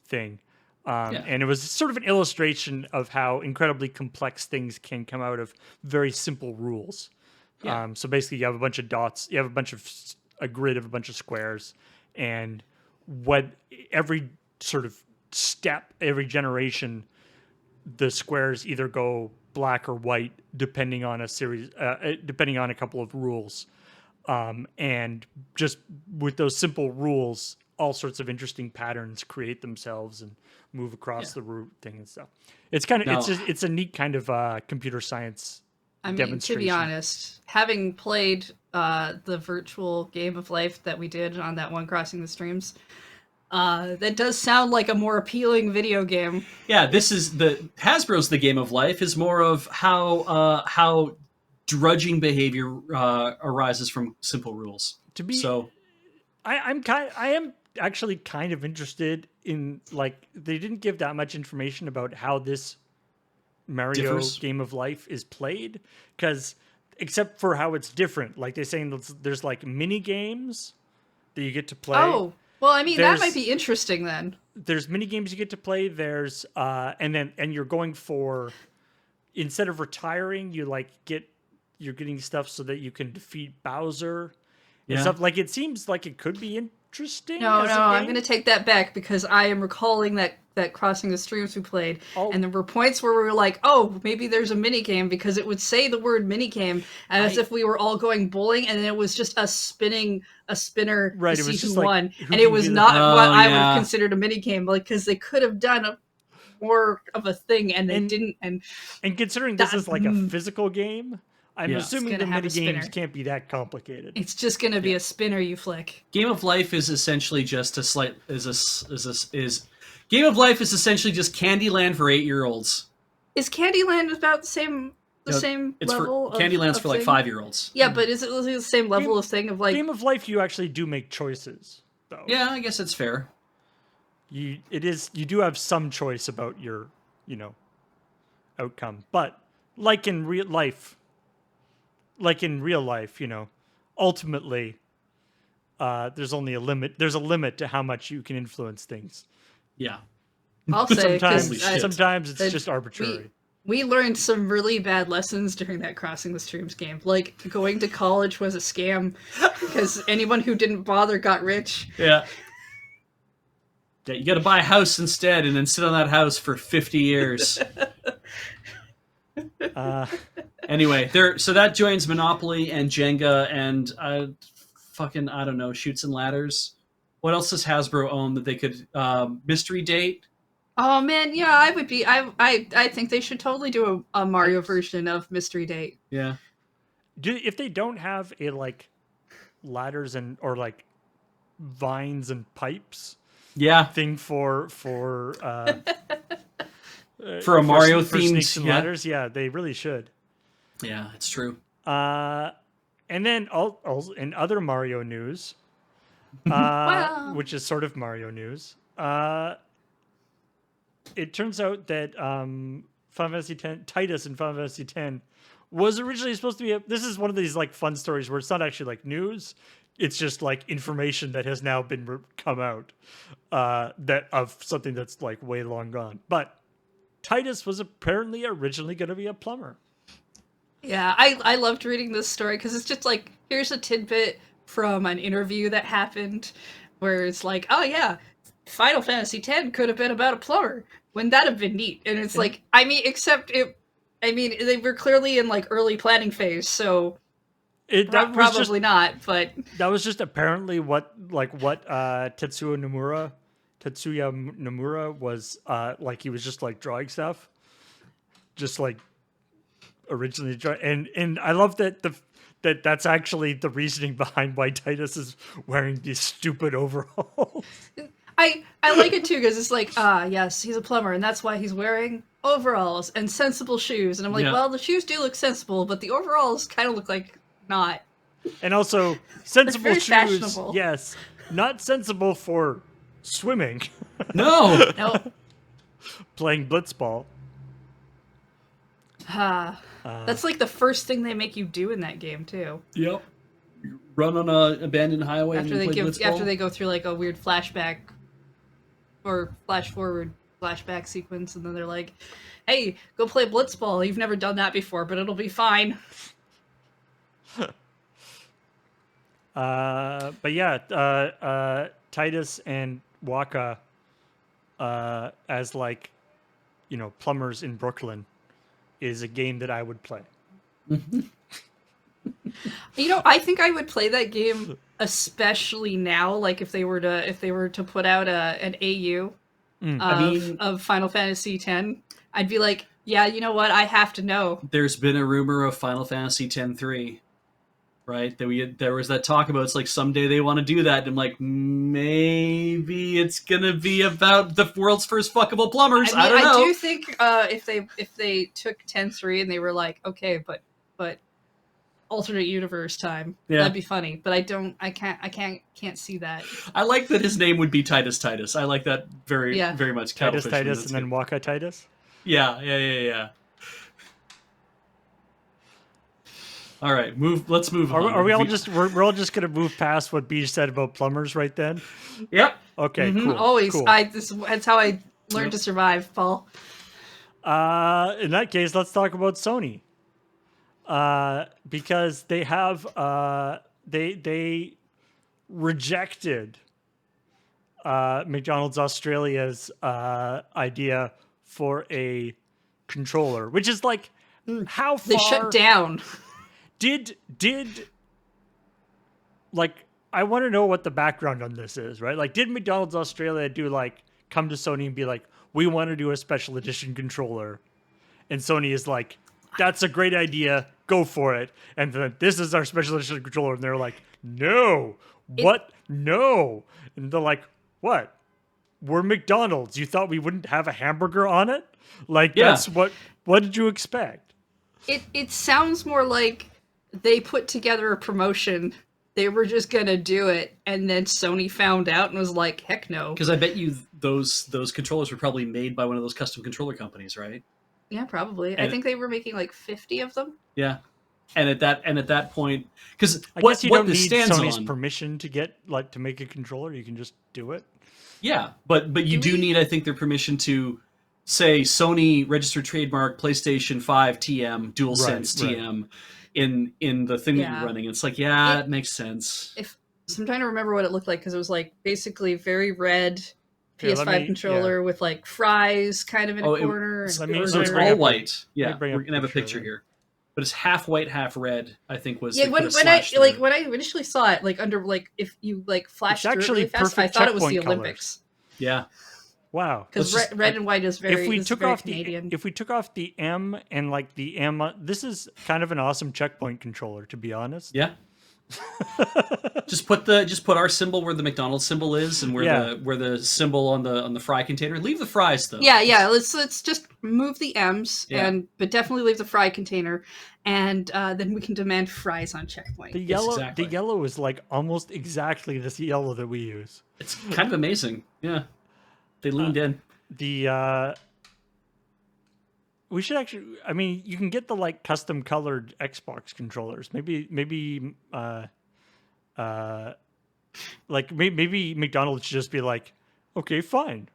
thing, and it was sort of an illustration of how incredibly complex things can come out of very simple rules. Yeah. So basically, you have a bunch of dots. You have a grid of a bunch of squares, and what every sort of step, every generation, the squares either go black or white depending on depending on a couple of rules, and just with those simple rules, all sorts of interesting patterns create themselves and move across the root thing and stuff. It's kind of it's a neat kind of computer science. I mean, to be honest, having played the virtual Game of Life that we did on that one Crossing the Streams, that does sound like a more appealing video game. Yeah, this is Hasbro's The Game of Life is more of how drudging behavior arises from simple rules. I am actually kind of interested in, like, they didn't give that much information about how this Mario Game of Life is played, because except for how it's different. Like they're saying there's like mini games that you get to play. Oh, well, I mean, that There's- might be interesting then. There's mini games you get to play. There's and you're going for, instead of retiring, you're getting stuff so that you can defeat Bowser and Yeah. stuff. Like it seems like it could be interesting. No, as a I'm game. going to take that back because I am recalling that Crossing the Streams we played, Oh. and there were points where we were like, oh, maybe there's a mini game because it would say the word mini game as if we were all going bowling, and then it was just us spinning a spinner Right, to it was see just who like, won, who and it can was do the- not what Oh, I would yeah. have considered a mini game, because they could have done more of a thing, and they And- didn't. And considering this that- is like a physical game, I'm Yeah. assuming It's the gonna have mini a games spinner. can't be that complicated. it's just going to be a spinner you flick. Game of Life is essentially just Game of Life is essentially just Candyland for 8-year-olds. Is Candyland about the same No, same It's level? for Candyland's of for like thing? 5-year-olds. Yeah, but is it the same level of thing of like? Game of Life, you actually do make choices, though. Yeah, I guess it's fair. You do have some choice about your, outcome. But like in real life, ultimately, there's only a limit. There's a limit to how much you can influence things. Yeah. I'll say Sometimes, Holy shit. sometimes it's that just arbitrary. we learned some really bad lessons during that Crossing the Streams game. Like going to college was a scam because anyone who didn't bother got rich. Yeah. Yeah, you got to buy a house instead, and then sit on that house for 50 years. Anyway, so that joins Monopoly and Jenga and I don't know, Chutes and Ladders. What else does Hasbro own that they could Mystery Date? Oh man, yeah, I would be. I think they should totally do a Mario version of Mystery Date. Yeah. If they don't have a like ladders or like vines and pipes Yeah. thing for For a Mario for themed snakes and ladders, yeah, they really should. Yeah, it's true. And then in other Mario news, Wow. which is sort of Mario news, it turns out that Final Fantasy X, Titus in Final Fantasy X was originally supposed to be this is one of these like fun stories where it's not actually like news. It's just like information that has now been come out that of something that's like way long gone. But Titus was apparently originally going to be a plumber. Yeah, I loved reading this story because it's just like, here's a tidbit from an interview that happened where it's like, oh yeah, Final Fantasy X could have been about a plumber. Wouldn't that have been neat? And it's like, they were clearly in like early planning phase, so probably not, but That was just apparently what Tetsuya Nomura was like. He was just like drawing stuff, just like originally and I love that that's actually the reasoning behind why Titus is wearing these stupid overalls. I like it too because it's like, yes, he's a plumber, and that's why he's wearing overalls and sensible shoes. And I'm like, Yeah. well, the shoes do look sensible, but the overalls kind of look like not. And also sensible very shoes, fashionable. yes, not sensible for swimming, No. No, playing blitzball. that's like the first thing they make you do in that game too. Yep. Run on a abandoned highway After and they play blitzball. after they go through like a weird flashback or flash forward flashback sequence, and then they're like, "Hey, go play blitzball. You've never done that before, but it'll be fine." But yeah, Titus and Waka as like, plumbers in Brooklyn is a game that I would play. I think I would play that game, especially now. Like if they were to put out an AU of Final Fantasy X, I'd be like, yeah, you know what? I have to know. There's been a rumor of Final Fantasy X-3, right? There was that talk about it's like someday they want to do that, and I'm like, maybe it's gonna be about the world's first fuckable plumbers. I don't know. I do think if they took 10-3 and they were like, okay, but alternate universe time, Yeah. that'd be funny. But I can't see that. I like that his name would be Titus Titus. I like that very much. Titus Cattlefishman, Titus that's and then good. Waka Titus. Yeah. All right, let's move on. Are we all just we're all just gonna move past what Beej said about plumbers right then? Yep. Okay, cool. Always. Cool. That's how I learned to survive, Paul. In that case, let's talk about Sony. Because they have they rejected McDonald's Australia's idea for a controller, which is like how far They shut down. did like I want to know what the background on this is, right? Like, did McDonald's Australia do like come to Sony and be like, we want to do a special edition controller, and Sony is like, that's a great idea, go for it, and then this is our special edition controller, and they're like, no, what, no, and they're like, what? We're McDonald's. You thought we wouldn't have a hamburger on it? Like, Yeah. that's what did you expect? It sounds more like they put together a promotion. They were just gonna do it, and then Sony found out and was like, "Heck no!" Because I bet you those controllers were probably made by one of those custom controller companies, right? Yeah, probably. I And- think they were making like 50 of them. Yeah. And at that point, because I what guess you what don't this need stands Sony's on, permission to get like to make a controller. You can just do it. yeah, but you do need, I think, their permission to say Sony registered trademark PlayStation 5 TM DualSense Right, TM in the thing that Yeah. you're running. It's like, yeah, it makes sense. So I'm trying to remember what it looked like because it was like basically very red Here, PS5 let me- controller with like fries kind of in Oh, a it- corner. let and me- it was So it's bring very- all up a- white. Yeah, bring we're up a gonna have a picture picture of it. here, but it's half white, half red. I think was Yeah, they when put a I slash like through it. when I initially saw it, like under like if you like flashed It's through it actually really fast, I perfect thought it was the CheckPoint colors. Olympics Yeah, Wow. because Let's just- red and white is very. If we is took very off Canadian. if we took off the M and like the M, this is kind of an awesome CheckPoint controller, to be honest. yeah. just put our symbol where the McDonald's symbol is, and where the symbol on the fry container. Leave the fries though. Yeah. Let's just move the M's Yeah. but definitely leave the fry container, and then we can demand fries on CheckPoint. The yellow, exactly. the yellow is like almost exactly the yellow that we use. It's kind of amazing. Yeah, they leaned in. The we should actually. I mean, you can get the like custom colored Xbox controllers. Maybe maybe McDonald's should just be like, okay, fine,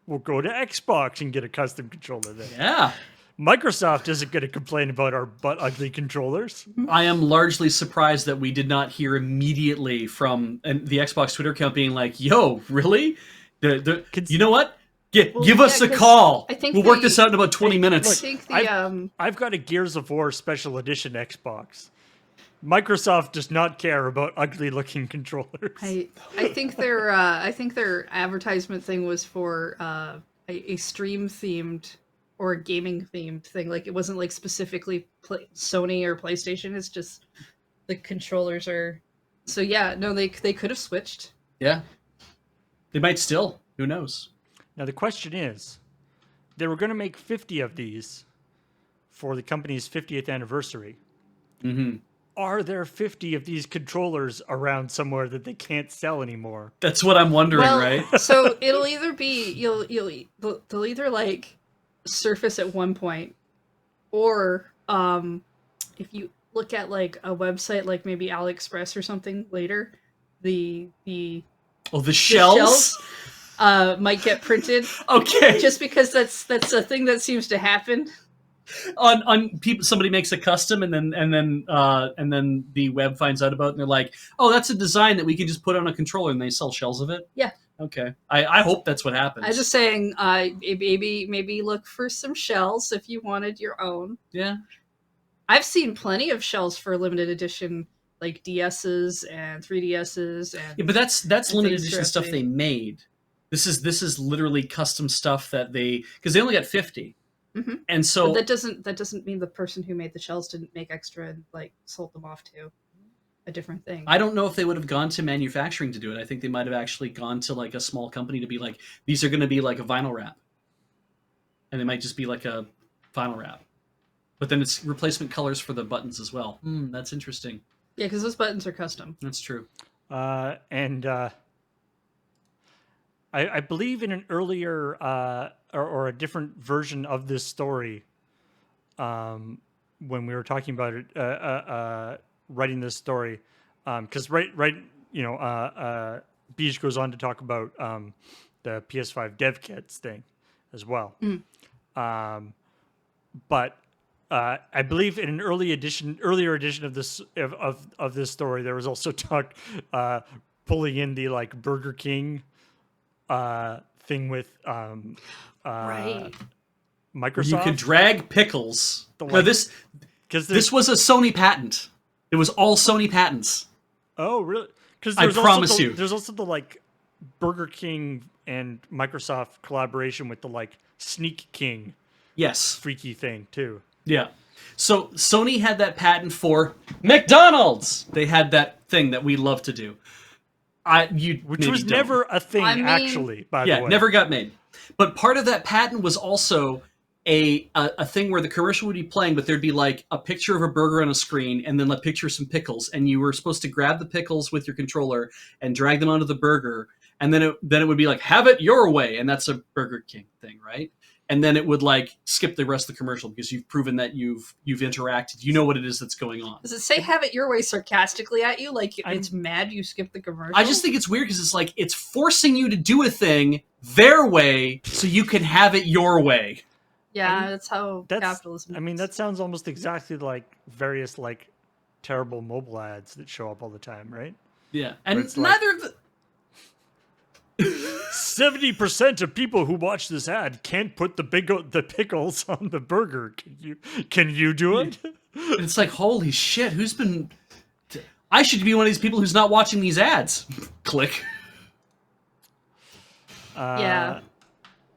we'll go to Xbox and get a custom controller then. Yeah. Microsoft isn't going to complain about our butt ugly controllers. I am largely surprised that we did not hear immediately from the Xbox Twitter account being like, "Yo, really? You know what? Give us a 'cause call. I think We'll work they- this out in about 20 I minutes." think the I've got a Gears of War Special Edition Xbox. Microsoft does not care about ugly looking controllers. I think their advertisement thing was for a stream themed or a gaming themed thing. Like it wasn't like specifically Sony or PlayStation. It's just the controllers are. So yeah, no, they could have switched. Yeah. They might still. Who knows? Now the question is, they were going to make 50 of these for the company's 50th anniversary. Mm-hmm. Are there 50 of these controllers around somewhere that they can't sell anymore? That's what I'm wondering, Well, right? so it'll either be they'll either like surface at one point, or if you look at like a website like maybe AliExpress or something later, the Oh, the shells? might get printed Okay. just because that's a thing that seems to happen. on people, somebody makes a custom, and then the web finds out about it, and they're like, "Oh, that's a design that we can just put on a controller," and they sell shells of it. Yeah. Okay. I hope that's what happens. I'm just saying, maybe look for some shells if you wanted your own. Yeah. I've seen plenty of shells for limited edition, like DSs and 3DSs, and Yeah, but that's And limited things edition are stuff updated. they made. This is literally custom stuff that because they only got 50, Mhm. and so but that doesn't mean the person who made the shells didn't make extra and like sold them off to a different thing. I don't know if they would have gone to manufacturing to do it. I think they might have actually gone to like a small company to be like, these are going to be like a vinyl wrap, and they might just be like a vinyl wrap, but then it's replacement colors for the buttons as well. That's interesting. Yeah, because those buttons are custom. That's true. I believe in an earlier or a different version of this story, when we were talking about it, writing this story, because Beej goes on to talk about the PS5 dev kits thing as well. But I believe in an earlier edition of this story, there was also talk pulling in the like Burger King thing with Right. Microsoft. You could drag pickles. The, No, like- this was a Sony patent. It was all Sony patents. Oh, really? Because I promise you. There's also the like Burger King and Microsoft collaboration with the like Sneak King Yes. freaky thing too. Yeah. So Sony had that patent for McDonald's. They had that thing that we love to do. Which was never a thing, I mean- actually, by the way. never got made. But part of that patent was also a thing where the commercial would be playing, but there'd be like a picture of a burger on a screen and then a picture of some pickles, and you were supposed to grab the pickles with your controller and drag them onto the burger, and then it would be like, have it your way, and that's a Burger King thing, right? And then it would like skip the rest of the commercial because you've proven that you've interacted. You know what it is that's going on. Does it say "have it your way" sarcastically at you, like it's mad you skipped the commercial? I just think it's weird because it's like it's forcing you to do a thing their way so you can have it your way. yeah, that's how capitalism. I mean, that sounds almost exactly like various like terrible mobile ads that show up all the time, right? Yeah, and it's like- neither of the 70% of people who watch this ad can't put the pickles on the burger. Can you do it? it's like, holy shit, who's been... I should be one of these people who's not watching these ads. Click. yeah.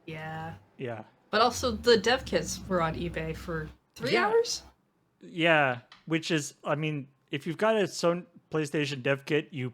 Yeah. But also, the dev kits were on eBay for 3 Yeah. hours. Yeah, which is, I mean, if you've got a Sony PlayStation dev kit, you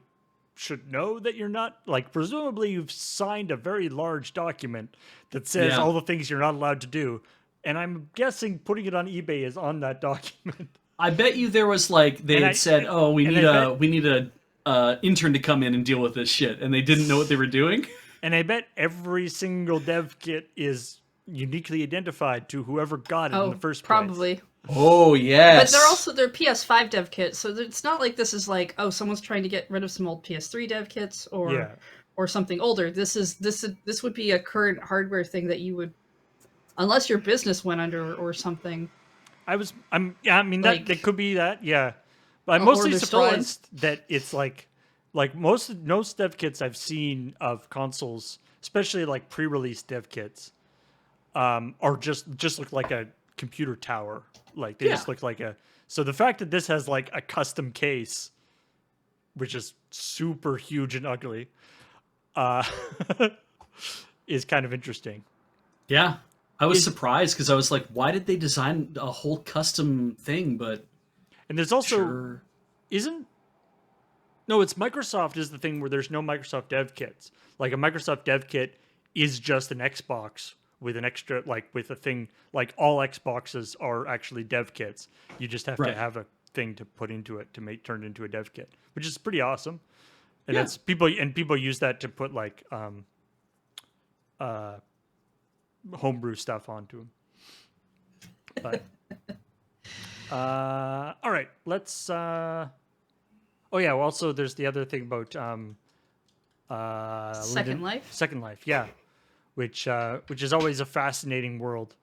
should know that you're not, like, presumably you've signed a very large document that says Yeah. all the things you're not allowed to do. And I'm guessing putting it on eBay is on that document. I bet you there was like they And had I- said, "Oh, we and need I a bet- we need a intern to come in and deal with this shit," and they didn't know what they were doing. And I bet every single dev kit is uniquely identified to whoever got it in the first place. probably. Oh yes, But they're PS5 dev kits, so it's not like this is like, oh, someone's trying to get rid of some old PS3 dev kits Yeah. or something older. This would be a current hardware thing that you would, unless your business went under or something. I mean, Like- that could be that, yeah. But I'm Or mostly they're stolen. surprised that it's like most dev kits I've seen of consoles, especially like pre-release dev kits, are just look like a computer tower. Like they just Yeah. look like a. So the fact that this has like a custom case, which is super huge and ugly, is kind of interesting. yeah. I was surprised because I was like, "Why did they design a whole custom thing?" But And there's also sure, it's Microsoft is the thing where there's no Microsoft dev kits. Like a Microsoft dev kit is just an Xbox with an extra, like with a thing, like all Xboxes are actually dev kits. You just have to Right. have a thing to put into it to make turn it into a dev kit, which is pretty awesome. And Yeah. that's people use that to put like homebrew stuff onto them. But all right, let's oh yeah, well, also there's the other thing about Second Life? Second Life, yeah. Which is always a fascinating world.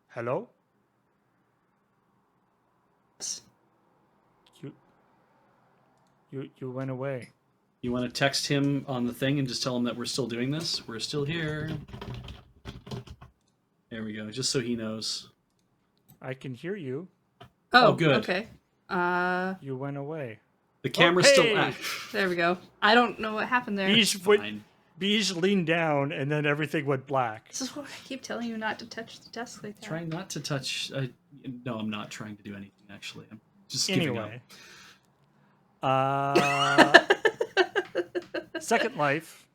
Hello? You went away. you want to text him on the thing and just tell him that we're still doing this. We're still here. There we go. Just so he knows. I can hear you. Oh, good. Okay. You went away. The camera's hey! still. There we go. I don't know what happened there. Fine. Beige leaned down and then everything went black. This is what I keep telling you, not to touch the desk like that. Trying not to touch. No, I'm not trying to do anything. Actually, I'm just giving up. Anyway. Second Life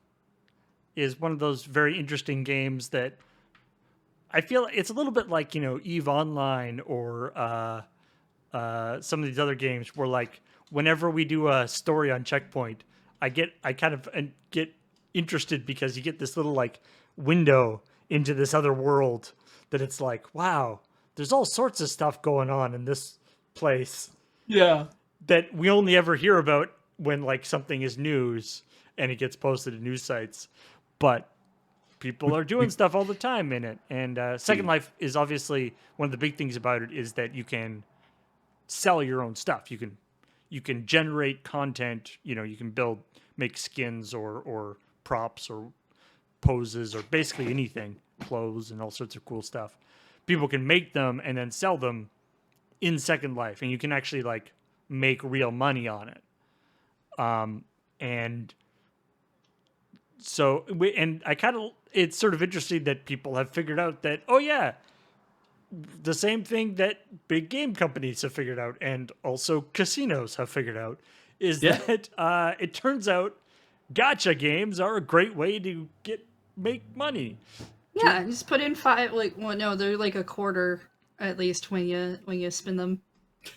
is one of those very interesting games that I feel it's a little bit like, EVE Online or some of these other games where, like, whenever we do a story on CheckPoint, I kind of get interested because you get this little like window into this other world that it's like, wow, there's all sorts of stuff going on in this place Yeah. that we only ever hear about when like something is news and it gets posted to news sites. But people are doing stuff all the time in it. And Second Life is obviously one of the big things about it is that you can sell your own stuff. You can generate content. You know, you can make skins or props or poses or basically anything, clothes and all sorts of cool stuff. People can make them and then sell them in Second Life, and you can actually like make real money on it. And so, and I kind of, it's sort of interesting that people have figured out that, oh yeah, the same thing that big game companies have figured out and also casinos have figured out is that it turns out gacha games are a great way to make money. Yeah, just put in 5. Like, well, no, they're like a quarter at least when you spin them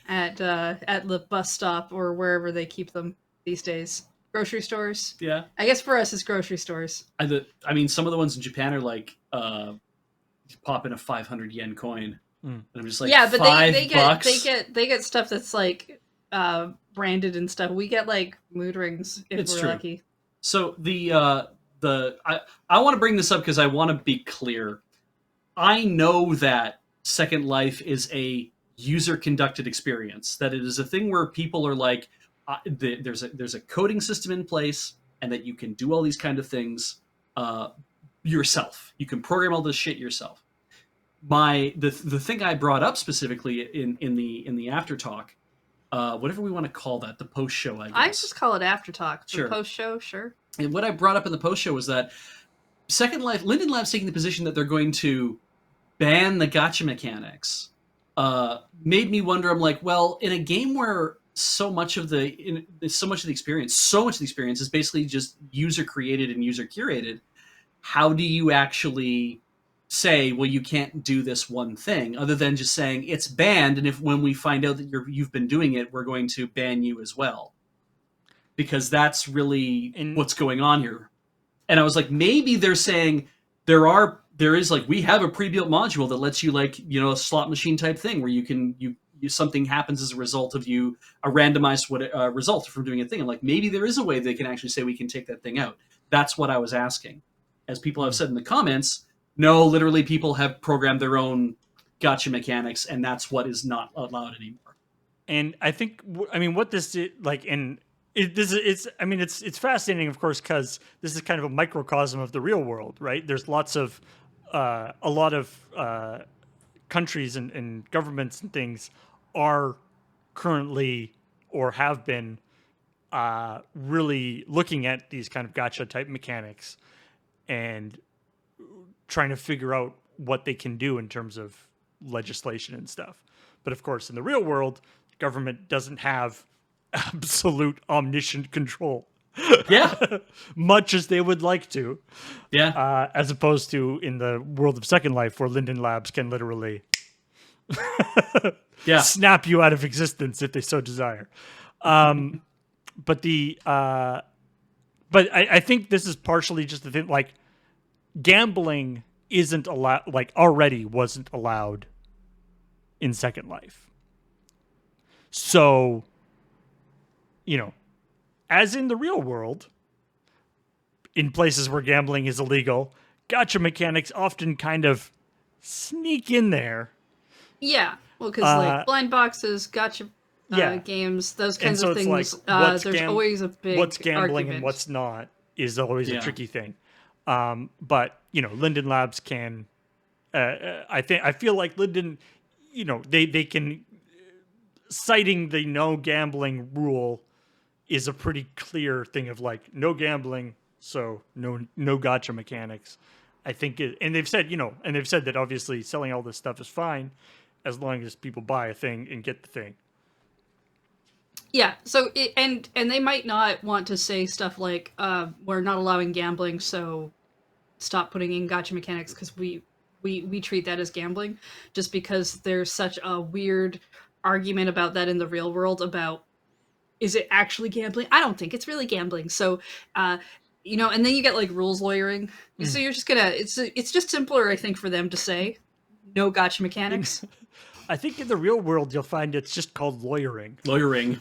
at the bus stop or wherever they keep them these days. Grocery stores. Yeah. I guess for us, it's grocery stores. I mean, some of the ones in Japan are like, pop in a 500 yen coin, and I'm just like, yeah, but $5. they get stuff that's like branded and stuff. We get like mood rings if It's we're true. lucky. So I want to bring this up because I want to be clear. I know that Second Life is a user conducted experience. That it is a thing where people are like, there's a coding system in place, and that you can do all these kind of things yourself. You can program all this shit yourself. The thing I brought up specifically in the after talk, whatever we want to call that, the post show, I guess. I just call it after talk. Sure. The post show, sure. And what I brought up in the post show was that Second Life, Linden Lab's taking the position that they're going to ban the gacha mechanics. Made me wonder. I'm like, well, in a game where so much of the experience is basically just user created and user curated, how do you actually say, well, you can't do this one thing, other than just saying it's banned, and when we find out that you've been doing it, we're going to ban you as well? Because that's really what's going on here. And I was like, maybe they're saying there is like, we have a pre-built module that lets you, like, you know, a slot machine type thing where you something happens as a result of a randomized result from doing a thing. I'm like, maybe there is a way they can actually say we can take that thing out. That's what I was asking. As people have said in the comments, no, literally people have programmed their own gacha mechanics, and that's what is not allowed anymore. And I think, I mean, what this is like, it's fascinating, of course, because this is kind of a microcosm of the real world, right? There's a lot of countries and governments and things are currently or have been really looking at these kind of gacha type mechanics and trying to figure out what they can do in terms of legislation and stuff. But of course, in the real world, government doesn't have absolute omniscient control. Yeah. Much as they would like to. Yeah. As opposed to in the world of Second Life, where Linden Labs can literally snap you out of existence if they so desire. But I think this is partially just the thing, like, gambling isn't allowed, like, already wasn't allowed in Second Life. So, you know, as in the real world, in places where gambling is illegal, gacha mechanics often kind of sneak in there. Yeah, well, because like blind boxes, gacha games, those kinds of things. Like, there's always a big what's gambling argument. and what's not is always a tricky thing. But you know, Linden Labs can. I feel like Linden, you know, they can, citing the no gambling rule is a pretty clear thing of like no gambling, so no gacha mechanics. I think and they've said, you know, that obviously selling all this stuff is fine as long as people buy a thing and get the thing. Yeah, so and they might not want to say stuff like we're not allowing gambling, so stop putting in gacha mechanics because we treat that as gambling, just because there's such a weird argument about that in the real world about, is it actually gambling? I don't think it's really gambling. So you know, and then you get like rules lawyering. So you're just gonna, it's just simpler, I think, for them to say no gacha mechanics. I think in the real world you'll find it's just called lawyering. Lawyering.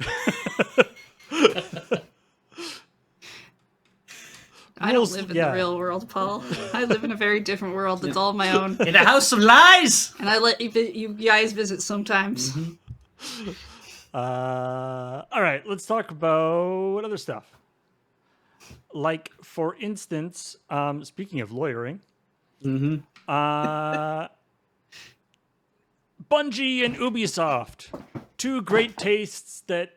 I don't live in the real world, Paul. I live in a very different world that's all my own. In a house of lies! And I let you guys visit sometimes. Mm-hmm. All right, let's talk about other stuff. Like, for instance, speaking of lawyering, Mm-hmm. Bungie and Ubisoft, two great tastes that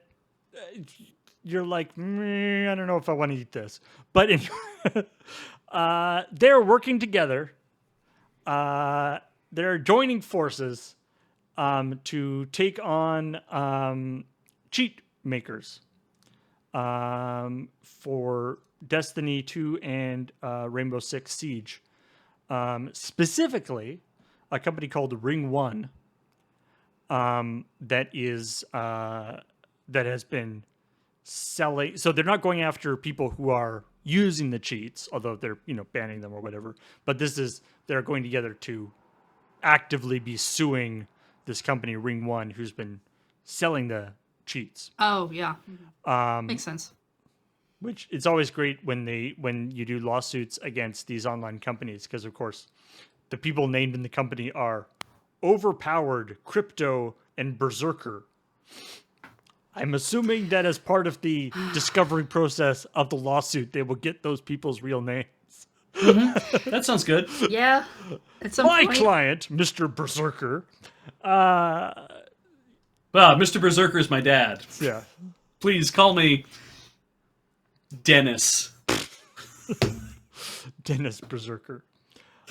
you're like, I don't know if I want to eat this. But anyway, they're working together. They're joining forces to take on cheat makers for Destiny 2 and Rainbow Six Siege. Specifically, a company called Ring One that has been selling. So they're not going after people who are using the cheats, although they're banning them or whatever. But they're going together to actively be suing this company Ring One, who's been selling the cheats. Oh yeah, makes sense. Which it's always great when you do lawsuits against these online companies, because of course the people named in the company are Overpowered, Crypto, and Berserker. I'm assuming that as part of the discovery process of the lawsuit, they will get those people's real names. Mm-hmm. That sounds good. Yeah. At some My point. client, Mr. Berserker. Well, Mr. Berserker is my dad. Yeah. Please call me Dennis. Dennis Berserker.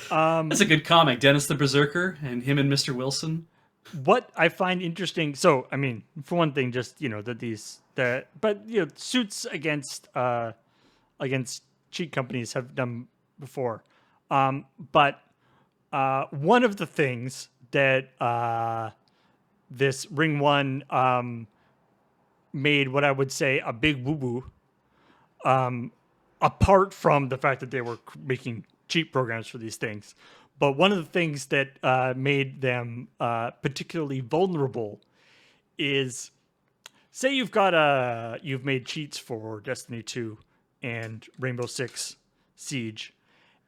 That's a good comic, Dennis the Berserker, and him and Mr. Wilson. What I find interesting, so I mean, for one thing, just suits against cheat companies have done before, but one of the things that this Ring One made, what I would say, a big boo boo, apart from the fact that they were making cheat programs for these things. But one of the things that made them particularly vulnerable is, say you've made cheats for Destiny 2 and Rainbow Six Siege,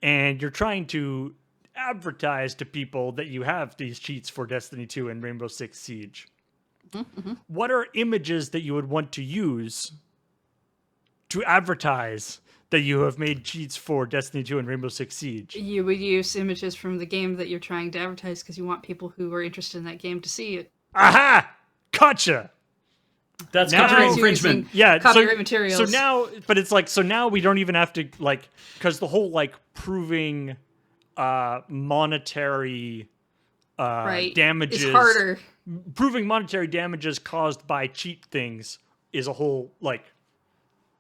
and you're trying to advertise to people that you have these cheats for Destiny 2 and Rainbow Six Siege. Mm-hmm. What are images that you would want to use to advertise that you have made cheats for Destiny 2 and Rainbow Six Siege? You would use images from the game that you're trying to advertise because you want people who are interested in that game to see it. Aha! Gotcha! That's Now- copyright You're infringement. using Yeah, copyright materials. So now, but it's like, so now we don't even have to, like, because the whole, like, proving monetary right. damages. It's harder. Proving monetary damages caused by cheat things is a whole, like,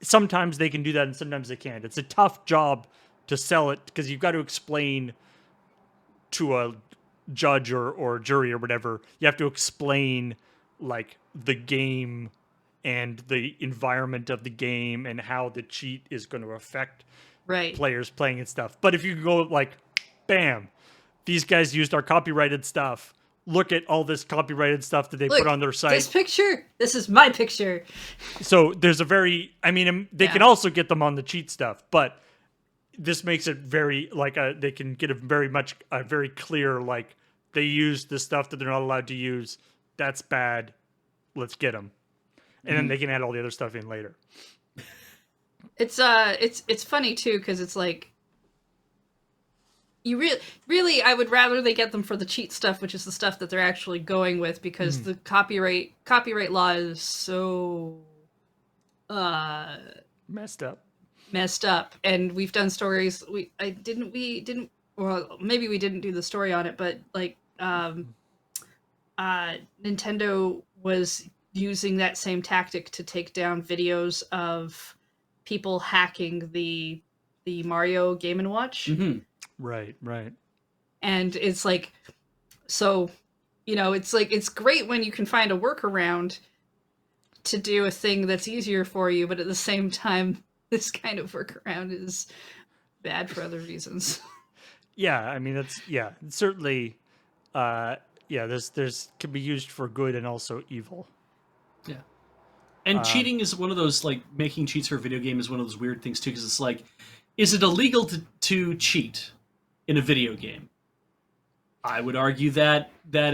sometimes they can do that and sometimes they can't. It's a tough job to sell it because you've got to explain to a judge or jury or whatever. You have to explain, like, the game and the environment of the game and how the cheat is going to affect Right. players playing and stuff. But if you go like, bam, these guys used our copyrighted stuff. Look at all this copyrighted stuff that they Look, put on their site. This picture, this is my picture. So there's a very, I mean, they can also get them on the cheat stuff, but this makes it very, like, they can get a very clear, like, they use the stuff that they're not allowed to use. That's bad. Let's get them. And then they can add all the other stuff in later. It's funny too because it's like you really I would rather they get them for the cheat stuff, which is the stuff that they're actually going with, because the copyright law is so Messed up. And we've done stories. Well, maybe we didn't do the story on it, but like Nintendo was using that same tactic to take down videos of people hacking the Mario Game & Watch. Mm-hmm. Right. And it's like, so, it's like, it's great when you can find a workaround to do a thing that's easier for you, but at the same time, this kind of workaround is bad for other reasons. Yeah, I mean, it's certainly, yeah, there's can be used for good and also evil. Yeah. And cheating is one of those, like, making cheats for a video game is one of those weird things too, because it's like, is it illegal to cheat in a video game? I would argue that It's that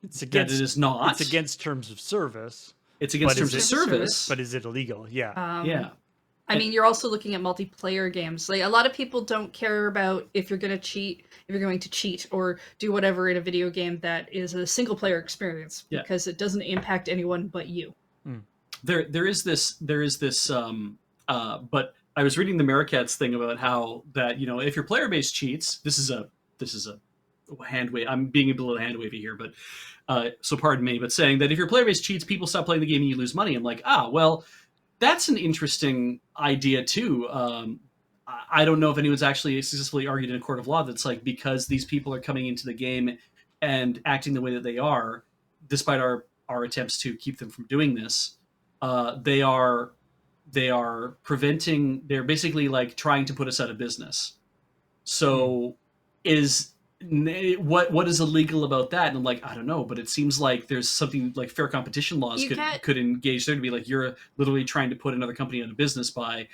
it against is not. it's against terms of service, It's against but is terms of it- service. but is it illegal? Yeah. Yeah. I mean, you're also looking at multiplayer games. Like a lot of people don't care about if you're going to cheat, if you're going to cheat or do whatever in a video game that is a single player experience Yeah. because it doesn't impact anyone but you. There is this but I was reading the Mericats thing about how that, you know, if your player base cheats, this is a hand wave. I'm being a little hand wavy here, but so pardon me, but saying that if your player base cheats, people stop playing the game and you lose money. I'm like, well, that's an interesting idea too. I don't know if anyone's actually successfully argued in a court of law that's like, because these people are coming into the game and acting the way that they are, despite our attempts to keep them from doing this, they are preventing. They're basically like trying to put us out of business. So, what is illegal about that? And I'm like, I don't know, but it seems like there's something like fair competition laws could engage there to be like, you're literally trying to put another company out of business by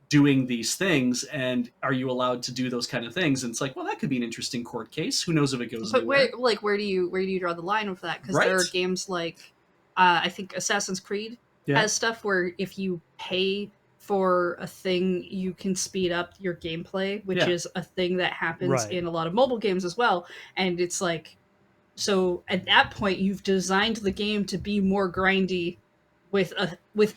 doing these things, and are you allowed to do those kind of things? And it's like, well, that could be an interesting court case. Who knows if it goes But anywhere. where do you draw the line with that? Because there are Right. games like I think Assassin's Creed has stuff where if you pay for a thing, you can speed up your gameplay, which is a thing that happens Right. in a lot of mobile games as well. And it's like, so at that point, you've designed the game to be more grindy with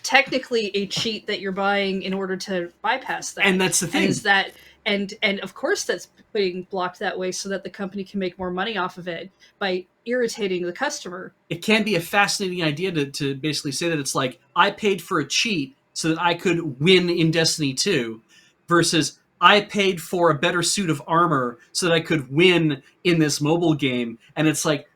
technically a cheat that you're buying in order to bypass that. And that's the thing. And is that and of course that's being blocked that way so that the company can make more money off of it by irritating the customer. It can be a fascinating idea to basically say that it's like, I paid for a cheat so that I could win in Destiny 2 versus I paid for a better suit of armor so that I could win in this mobile game. And it's like,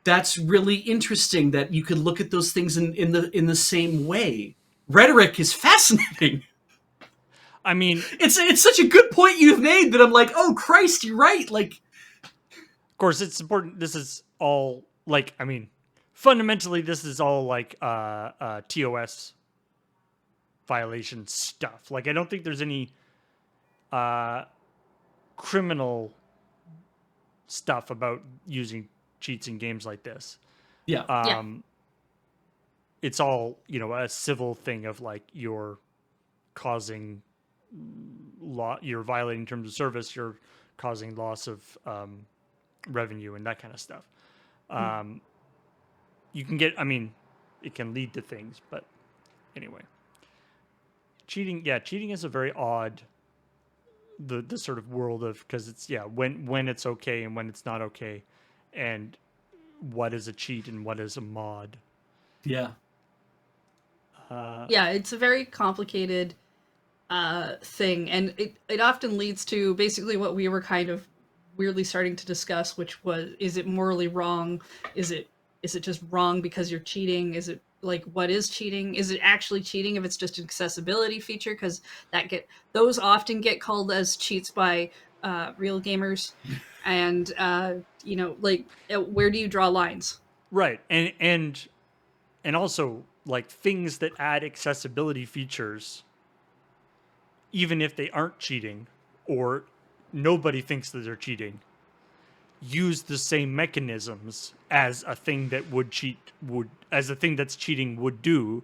that's really interesting that you could look at those things in the same way. Rhetoric is fascinating. I mean, It's such a good point you've made that I'm like, oh Christ, you're right. Like, of course, it's important. This is all like, I mean, fundamentally, this is all like TOS violation stuff. Like, I don't think there's any criminal stuff about using cheats in games like this. yeah. It's all, you know, a civil thing of like, you're causing you're violating terms of service, you're causing loss of revenue and that kind of stuff. You can get, I mean, it can lead to things, but anyway, cheating is a very odd, the sort of world of, because it's, when it's okay and when it's not okay, and what is a cheat and what is a mod. Yeah. It's a very complicated thing, and it often leads to basically what we were kind of weirdly starting to discuss, which was, is it morally wrong? Is it just wrong because you're cheating? Is it like, what is cheating? Is it actually cheating if it's just an accessibility feature? Because those often get called as cheats by real gamers, and like, where do you draw lines? Right, and also like things that add accessibility features, even if they aren't cheating or nobody thinks that they're cheating, use the same mechanisms as a thing that as a thing that's cheating would do.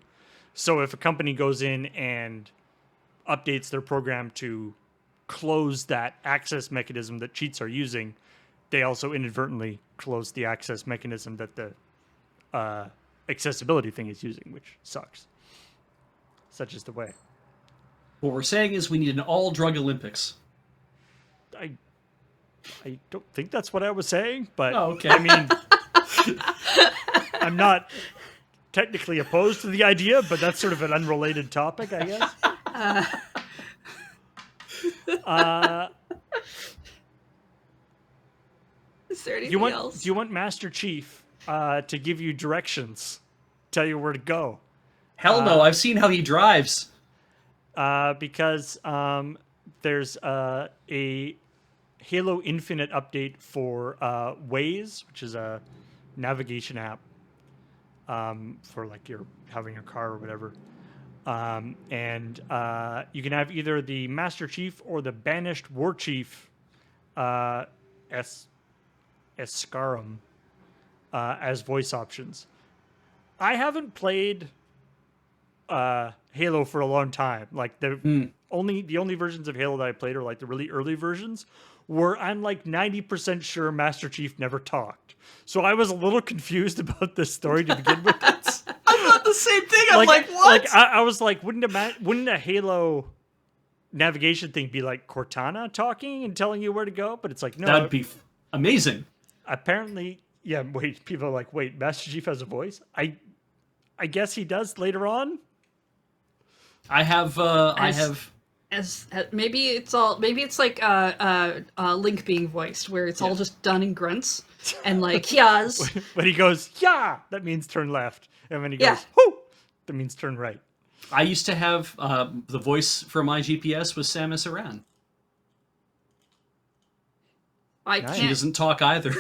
So if a company goes in and updates their program to close that access mechanism that cheats are using, they also inadvertently close the access mechanism that the accessibility thing is using, which sucks. Such is the way. What we're saying is we need an all-drug Olympics. I don't think that's what I was saying, but okay. I mean, I'm not technically opposed to the idea, but that's sort of an unrelated topic, I guess. Is there anything else? Do you want Master Chief to give you directions, tell you where to go? Hell no, I've seen how he drives. Because there's a Halo Infinite update for Waze, which is a navigation app for like your having your car or whatever. And you can have either the Master Chief or the Banished War Chief, Escarum, as voice options. I haven't played Halo for a long time. Like the only versions of Halo that I played are like the really early versions, where I'm like 90% sure Master Chief never talked. So I was a little confused about this story to begin with. I thought the same thing. I'm like, what? Like I was like, wouldn't a Halo navigation thing be like Cortana talking and telling you where to go? But it's like, no. That'd be amazing. Apparently, yeah. Wait, people are like, wait, Master Chief has a voice? I guess he does later on. As maybe it's like Link being voiced, where it's all just done in grunts and like yes. When he goes, yeah, that means turn left, and when he goes, whoo, that means turn right. I used to have the voice for my GPS was Samus Aran. She doesn't talk either.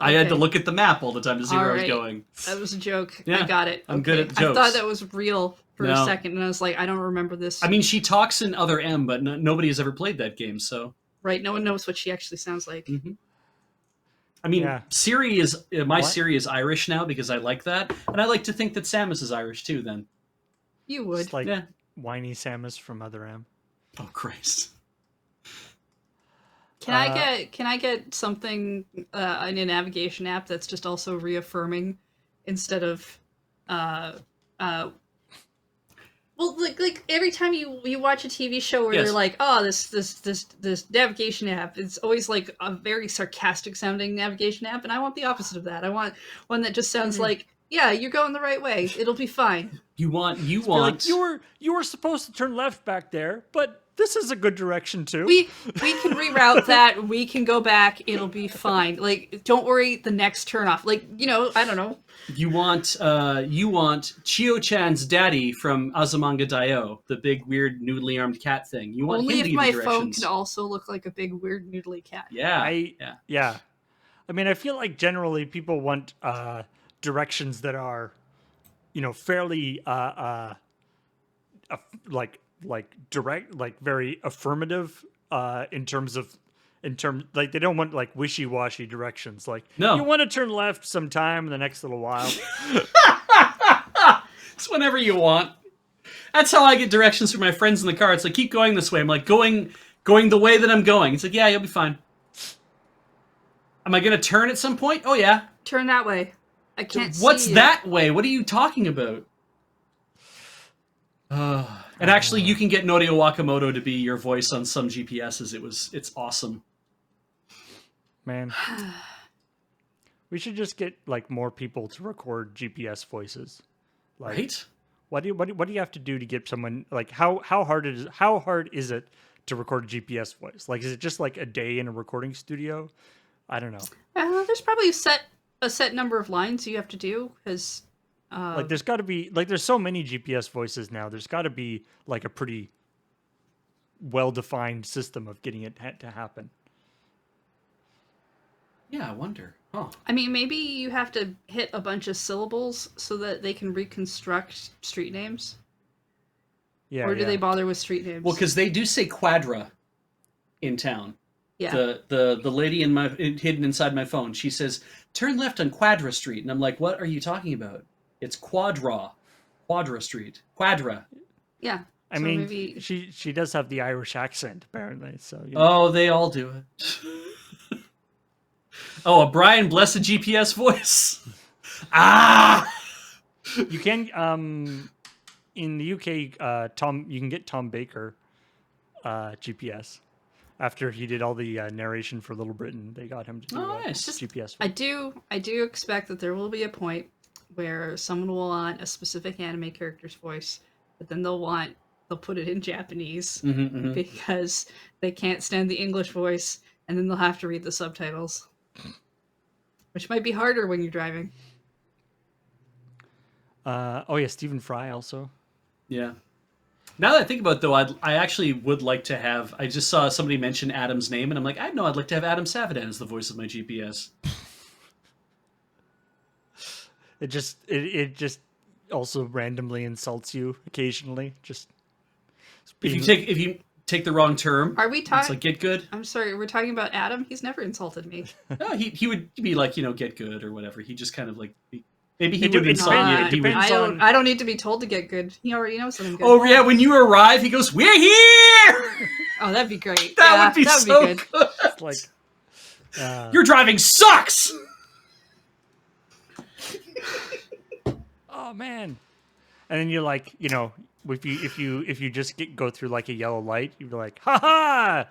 I had to look at the map all the time to see where I was going. That was a joke. Yeah, I got it. I'm good at jokes. I thought that was real for a second, and I was like, I don't remember this. I mean, she talks in Other M, but nobody has ever played that game, so... Right, no one knows what she actually sounds like. Mm-hmm. I mean, Siri is... Siri is Irish now because I like that, and I like to think that Samus is Irish too, then. You would. It's like whiny Samus from Other M. Oh, Christ. Can I get something in a navigation app that's just also reaffirming instead of well, like every time you watch a TV show where they're like, oh, this navigation app, it's always like a very sarcastic sounding navigation app, and I want the opposite of that. I want one that just sounds like, yeah, you're going the right way. It'll be fine. You want like, you were supposed to turn left back there, but this is a good direction too. We can reroute that. We can go back. It'll be fine. Like, don't worry. The next turn off. Like, I don't know. You want Chio-chan's daddy from Azumanga Daioh, the big weird noodly armed cat thing. You want only him to if give my you phone directions. could also look like a big weird noodly cat. Yeah. Yeah. I mean, I feel like generally people want directions that are, fairly like direct, like very affirmative like they don't want like wishy-washy directions. Like, no, you want to turn left sometime in the next little while. It's whenever you want. That's how I get directions from my friends in the car. It's like, keep going this way. I'm like, going the way that I'm going. It's like, yeah, you'll be fine. Am I going to turn at some point? Oh, yeah. Turn that way. I can't see What's you. that way? What are you talking about? And actually, you can get Norio Wakamoto to be your voice on some GPSs. It's awesome. Man. We should just get like more people to record GPS voices. Like, right? What do you have to do to get someone, like, how hard is it to record a GPS voice? Like, is it just like a day in a recording studio? I don't know. There's probably a set number of lines you have to do, because like there's got to be, like, there's so many GPS voices now. There's got to be like a pretty well-defined system of getting it to happen. Yeah, I wonder. Huh. I mean, maybe you have to hit a bunch of syllables so that they can reconstruct street names. Yeah. Or do they bother with street names? Well, because they do say quadra in town. Yeah. The lady hidden inside my phone, she says, turn left on Quadra Street. And I'm like, what are you talking about? It's Quadra Street. Quadra. Yeah. I mean, maybe... she does have the Irish accent, apparently. So. Oh, they all do it. Oh, a Brian Blessed GPS voice. You can, in the UK, you can get Tom Baker GPS. After he did all the narration for Little Britain, they got him to do nice. GPS. I do expect that there will be a point where someone will want a specific anime character's voice, but then they'll put it in Japanese because they can't stand the English voice, and then they'll have to read the subtitles, which might be harder when you're driving. Oh yeah, Stephen Fry also. Yeah. Now that I think about it, though, I actually would like to have. I just saw somebody mention Adam's name, and I'm like, I know I'd like to have Adam Savadan as the voice of my GPS. It just also randomly insults you occasionally. Just If you take the wrong term, Are we it's talking? like get good. I'm sorry, we're talking about Adam. He's never insulted me. No, he would be like, get good or whatever. He just kind of like maybe he It would de- it insult you. depends- He would. depends on- I don't need to be told to get good. He already knows that I'm good. Oh yeah, when you arrive, he goes, "We're here." Oh, that'd be great. That would be so good. good. it's like Your driving sucks. oh man, and then you're like, if you just go through like a yellow light, you're like, ha ha,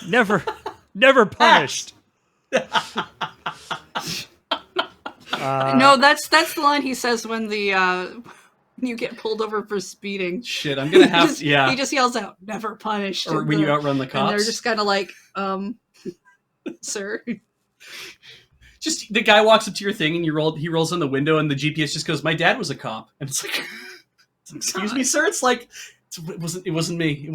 never punished. No, that's the line he says when when you get pulled over for speeding. Shit, I'm gonna have He just yells out, "Never punished." Or when you outrun the and cops. they're just kind of like, sir. Just the guy walks up to your thing and he rolls in the window and the GPS just goes, "My dad was a cop," and it's like, "Excuse me, sir." It's like it wasn't me.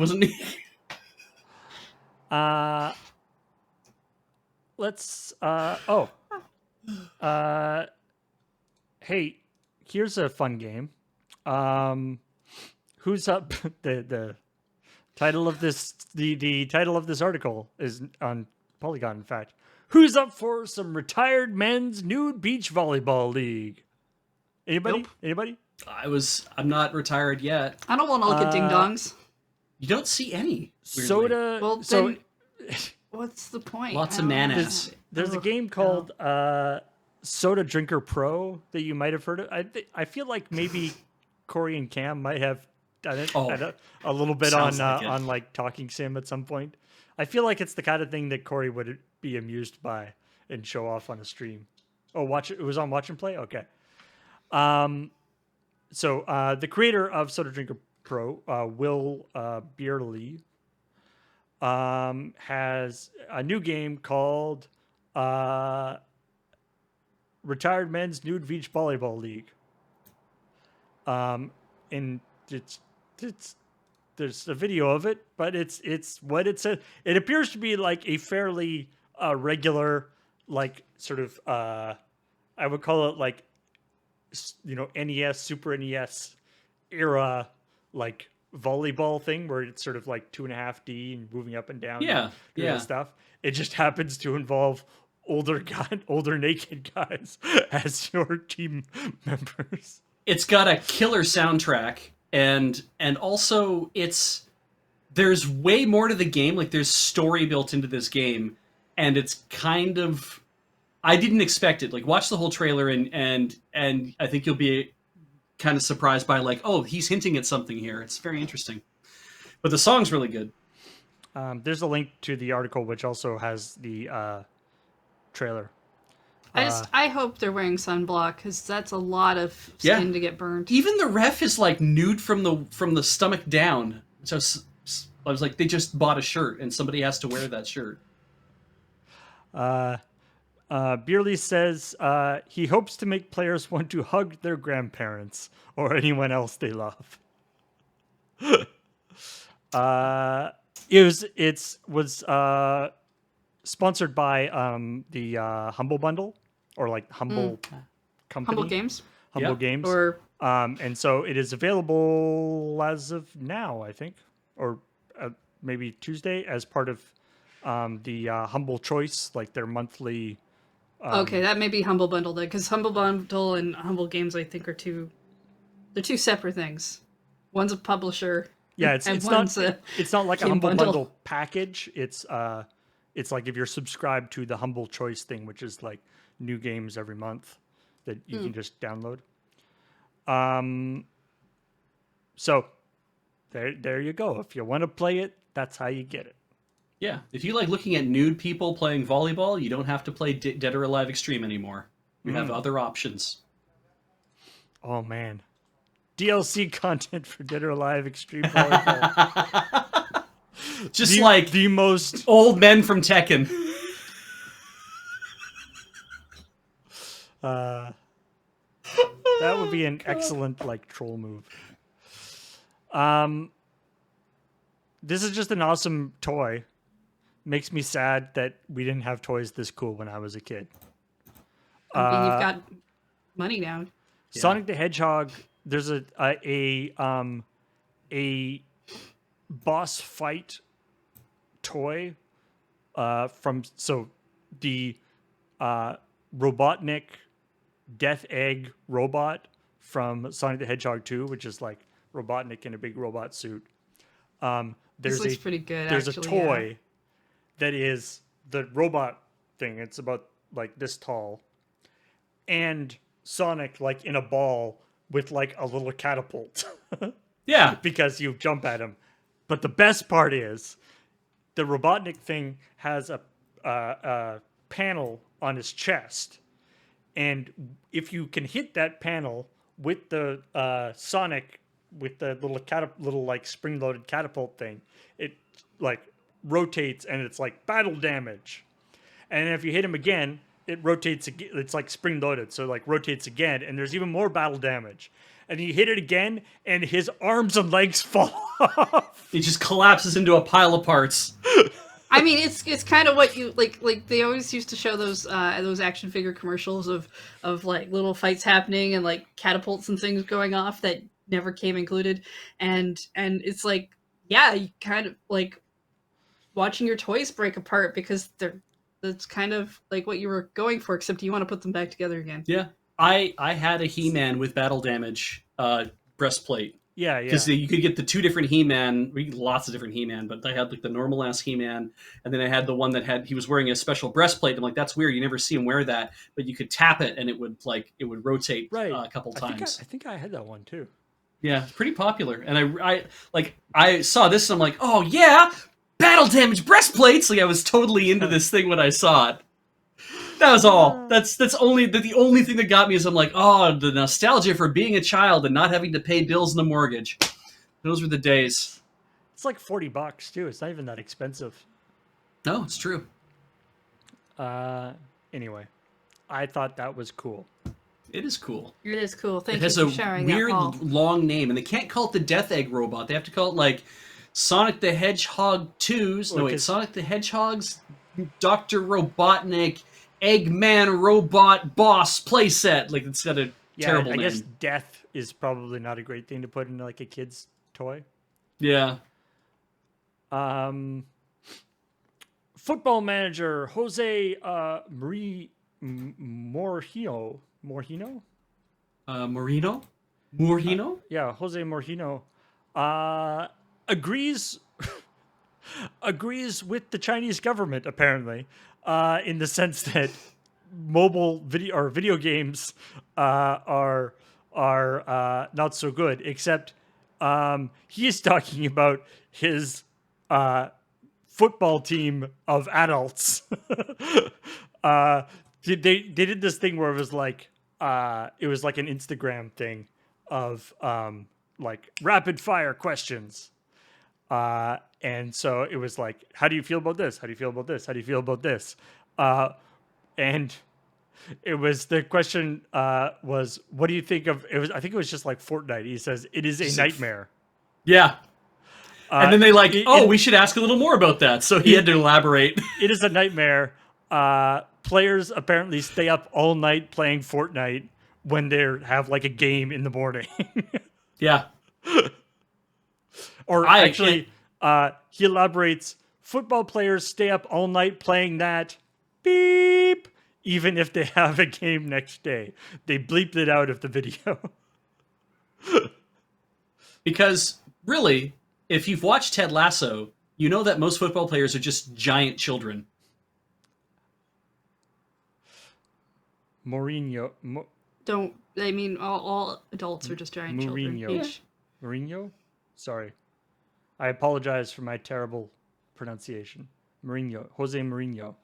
Let's hey, here's a fun game. Who's up? The title of this the title of this article is on Polygon, in fact. Who's up for some retired men's nude beach volleyball league? Anybody? Nope. Anybody? I'm not retired yet. I don't want to look at ding dongs. You don't see any. Weirdly. Soda. Well, so then, what's the point? Lots I of don't know. man-ass. there's a game called Soda Drinker Pro that you might have heard of. I feel like maybe Corey and Cam might have done it a little bit on Sounds like it. on like Talking Sim at some point. I feel like it's the kind of thing that Corey would be amused by and show off on a stream. Oh, watch it! It was on Watch and Play. Okay. So the creator of Soda Drinker Pro, Will Beerley, has a new game called Retired Men's Nude Beach Volleyball League. And it's there's a video of it, but it's what it says. It appears to be like a fairly regular, like sort of I would call it like NES, Super NES era like volleyball thing where it's sort of like 2.5D and moving up and down. Yeah, and doing yeah. stuff. It just happens to involve older naked guys as your team members. It's got a killer soundtrack, and also there's way more to the game. Like there's story built into this game, and it's kind of, I didn't expect it. Like watch the whole trailer and I think you'll be kind of surprised by like, oh, he's hinting at something here. It's very interesting. But the song's really good. There's a link to the article which also has the trailer. I hope they're wearing sunblock because that's a lot of skin to get burned. Even the ref is like nude from the stomach down. So I was like, they just bought a shirt and somebody has to wear that shirt. Beerley says he hopes to make players want to hug their grandparents or anyone else they love. It was sponsored by the Humble Bundle or like Humble Company. Humble Games. Humble Games. Or and so it is available as of now, I think, or maybe Tuesday as part of the Humble Choice, like their monthly. Okay, that may be Humble Bundle then, because Humble Bundle and Humble Games, I think, they're two separate things. One's a publisher. Yeah, and it's one's not like a game Humble bundle. Bundle package. It's like if you're subscribed to the Humble Choice thing, which is like new games every month that you can just download. So there you go. If you want to play it, that's how you get it. Yeah, if you like looking at nude people playing volleyball, you don't have to play Dead or Alive Extreme anymore. You have other options. Oh man, DLC content for Dead or Alive Extreme Volleyball. Just like the most old men from Tekken. that would be an excellent like troll move. This is just an awesome toy. Makes me sad that we didn't have toys this cool when I was a kid. I mean, you've got money now. Sonic the Hedgehog. There's a boss fight toy from the Robotnik Death Egg robot from Sonic the Hedgehog 2, which is like Robotnik in a big robot suit. This looks pretty good. There's actually, a toy that is the robot thing. It's about like this tall, and Sonic like in a ball with like a little catapult. Yeah. Because you jump at him. But the best part is the Robotnik thing has a panel on his chest, and if you can hit that panel with the Sonic with the little like spring-loaded catapult thing, it like rotates and it's like battle damage. And if you hit him again, it rotates again. It's like spring-loaded, so it like rotates again, and there's even more battle damage. And you hit it again, and his arms and legs fall off. He just collapses into a pile of parts. I mean, it's kind of what you like they always used to show those action figure commercials of like little fights happening and like catapults and things going off that never came included, and it's like, yeah, you kind of like watching your toys break apart because that's kind of like what you were going for, except you want to put them back together again. Yeah. I had a He-Man with battle damage breastplate. Yeah. Because you could get the two different He-Man, lots of different He-Man, but I had like the normal ass He-Man, and then I had the one that he was wearing a special breastplate. I'm like, that's weird. You never see him wear that, but you could tap it and it would rotate a couple times. I think I had that one too. Yeah, it's pretty popular. And I saw this and I'm like, oh yeah, battle damage breastplates. Like I was totally into this thing when I saw it. That was all. That's the only thing that got me is I'm like, oh, the nostalgia for being a child and not having to pay bills and the mortgage. Those were the days. It's like $40 too. It's not even that expensive. No, it's true. Anyway, I thought that was cool. It is cool. It is cool. Thank It you has for a sharing weird that, Paul. long name, and they can't call it the Death Egg robot. They have to call it like Sonic the Hedgehog 2's. No, wait, Sonic the Hedgehog's Dr. Robotnik Eggman Robot Boss playset. Like, it's got a terrible name. I guess death is probably not a great thing to put in like a kid's toy. Yeah. Football manager Jose Moreno. Yeah, Jose Moreno agrees with the Chinese government, apparently, in the sense that mobile video games are not so good. Except he is talking about his football team of adults. They did this thing where it was like an Instagram thing of like rapid fire questions. And so it was like, how do you feel about this? How do you feel about this? How do you feel about this? And it was, the question was, what do you think of it? I think it was just like Fortnite. He says, it is a nightmare. Yeah. And then they we should ask a little more about that. So he had to elaborate. It is a nightmare. Players apparently stay up all night playing Fortnite when they have like a game in the morning. Yeah. Or he elaborates, football players stay up all night playing that, beep, even if they have a game next day. They bleeped it out of the video. Because, really, if you've watched Ted Lasso, you know that most football players are just giant children. Mourinho. All adults are just giant children. Mourinho? Sorry. I apologize for my terrible pronunciation. Jose Mourinho.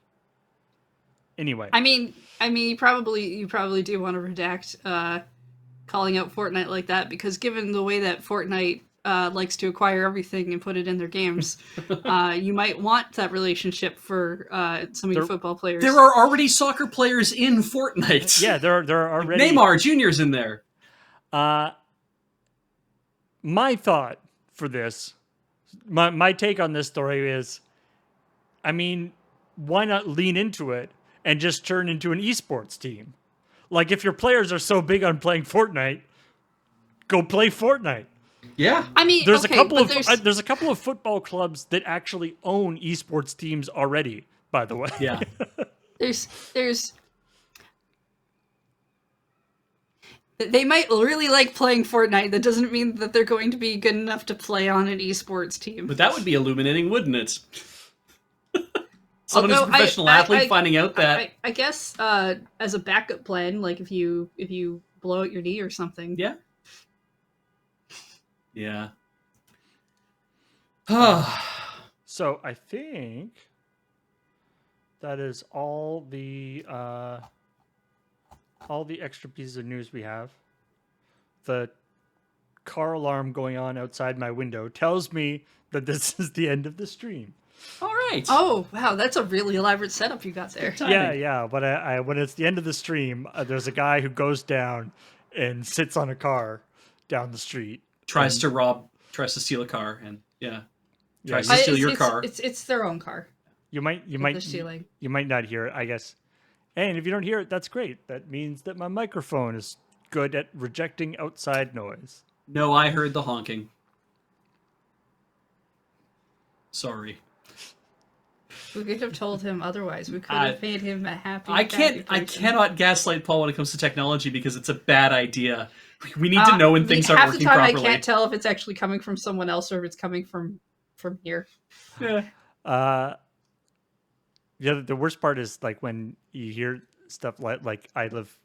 Anyway. I mean, you probably do want to redact calling out Fortnite like that, because given the way that Fortnite likes to acquire everything and put it in their games, you might want that relationship for some of your football players. There are already soccer players in Fortnite. Yeah, there are already. Neymar Jr.'s in there. My thought for this. My take on this story is, I mean, why not lean into it and just turn into an esports team? Like, if your players are so big on playing Fortnite, go play Fortnite. Yeah. I mean, There's okay, a couple but of there's a couple of football clubs that actually own esports teams already. By the way, Yeah. there's they might really like playing Fortnite. That doesn't mean that they're going to be good enough to play on an esports team. But that would be illuminating, wouldn't it? Someone who's a Although professional athlete finding out that. I guess as a backup plan, like if you blow out your knee or something. Yeah. Yeah. So I think that is all the extra pieces of news we have. The car alarm going on outside my window tells me that this is the end of the stream. All right. Oh wow, that's a really elaborate setup you got there. Yeah. But I when it's the end of the stream, there's a guy who goes down and sits on a car down the street. Tries to steal a car, and tries Yeah, to steal your car. It's their own car. You might they're stealing. you might not hear it, I guess. And if you don't hear it, that's great. That means that my microphone is good at rejecting outside noise. No, I heard the honking. Sorry. We could have told him otherwise. We could have made him a happy. I cannot gaslight Paul when it comes to technology because it's a bad idea. We need to know when things aren't working properly. Half the time I can't tell if it's actually coming from someone else or if it's coming from here. Yeah. The worst part is like when you hear stuff like I live,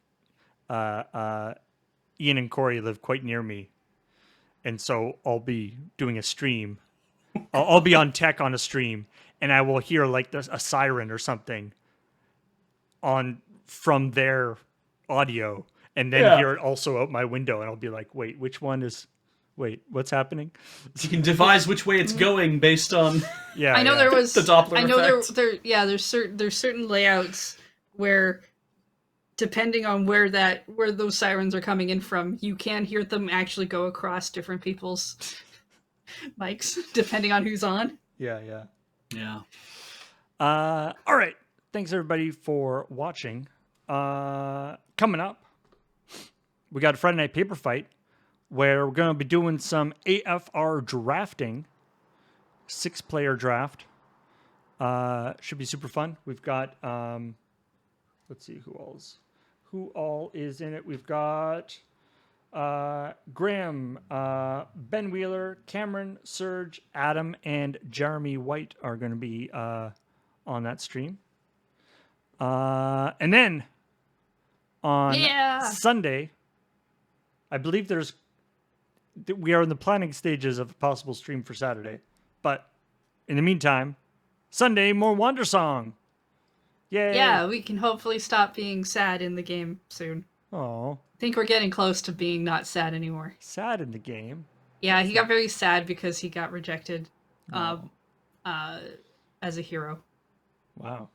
Ian and Corey live quite near me, and so I'll be doing a stream. I'll be on tech on a stream, and I will hear like a siren or something from their audio, and then hear it also out my window, and I'll be like, wait, what's happening? You can devise which way it's going based on. I know there was the Doppler I know effect. there's certain layouts where, depending on where those sirens are coming in from, you can hear them actually go across different people's mics depending on who's on. Yeah. Yeah. All right. Thanks everybody for watching. Coming up, we got a Friday Night Paper Fight where we're going to be doing some AFR drafting, 6-player draft. Should be super fun. We've got, let's see who all is in it. We've got Graham, Ben Wheeler, Cameron, Serge, Adam, and Jeremy White are going to be on that stream. And then on Sunday, I believe we are in the planning stages of a possible stream for Saturday. But in the meantime, Sunday, more Wander Song. Yay! Yeah, we can hopefully stop being sad in the game soon. Oh. I think we're getting close to being not sad anymore. Sad in the game? Yeah, he got very sad because he got rejected as a hero. Wow.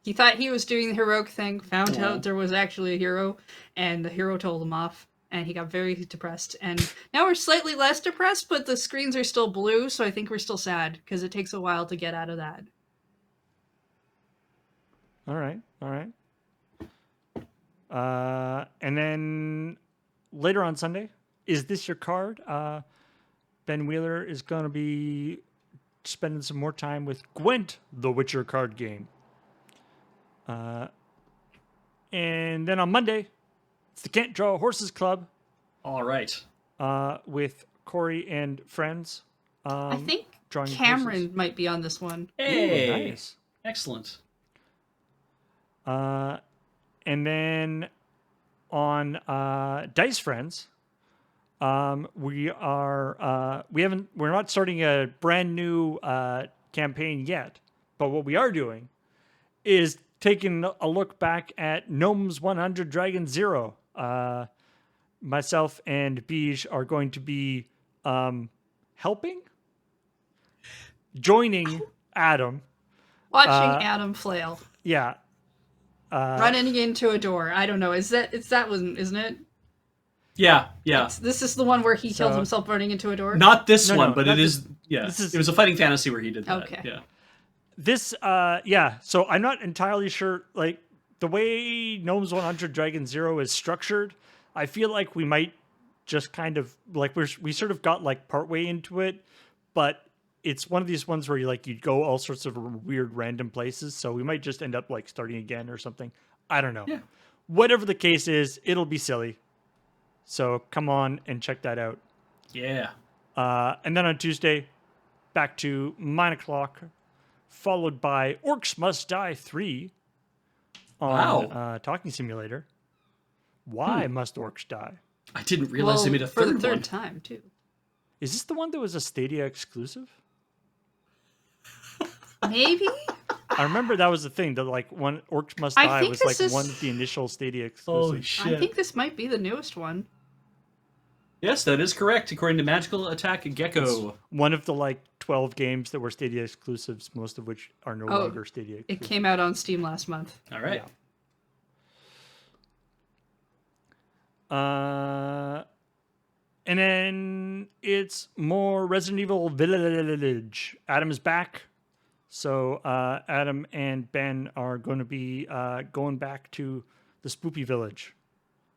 He thought he was doing the heroic thing, found out there was actually a hero, and the hero told him off, and he got very depressed. And now we're slightly less depressed, but the screens are still blue, so I think we're still sad, because it takes a while to get out of that. All right. And then later on Sunday, Is This Your Card? Ben Wheeler is going to be spending some more time with Gwent, the Witcher card game. And then on Monday, it's the Can't Draw Horses Club. All right. With Corey and friends. I think drawing Cameron horses. might be on this one. Hey, Ooh, nice. Excellent. And then on Dice Friends, we're not starting a brand new campaign yet, but what we are doing is taking a look back at Gnomes 100 Dragon Zero. Myself and Beige are going to be joining Adam. Watching Adam flail. Yeah. Running into a door. I don't know. Is that one, isn't it? Yeah, yeah. This is the one where he killed So- himself running into a door. Not this No, one, no, but not it is. this is- it was a fighting fantasy where he did that. Okay. Yeah. This, yeah. So I'm not entirely sure, like, the way Gnomes 100 Dragon Zero is structured, I feel like we might just kind of, like, we sort of got, like, partway into it, but it's one of these ones where you'd go all sorts of weird random places, so we might just end up, like, starting again or something. I don't know. Yeah. Whatever the case is, it'll be silly. So come on and check that out. Yeah. And then on Tuesday, back to 9 o'clock, followed by Orcs Must Die 3 on Wow. Talking Simulator. Why must orcs die? I didn't realize they made a for third the third one. time too. Is this the one that was a Stadia exclusive? Maybe. I remember that was the thing, that like one Orcs Must I Die think was this like is- one of the initial Stadia Holy exclusives. shit. I think this might be the newest one. Yes, that is correct, according to Magical Attack Gecko. One of the like 12 games that were Stadia exclusives, most of which are no Oh, longer Stadia It exclusives. came out on Steam last month. All right. And then it's more Resident Evil Village. Adam is back. So Adam and Ben are going to be going back to the Spoopy Village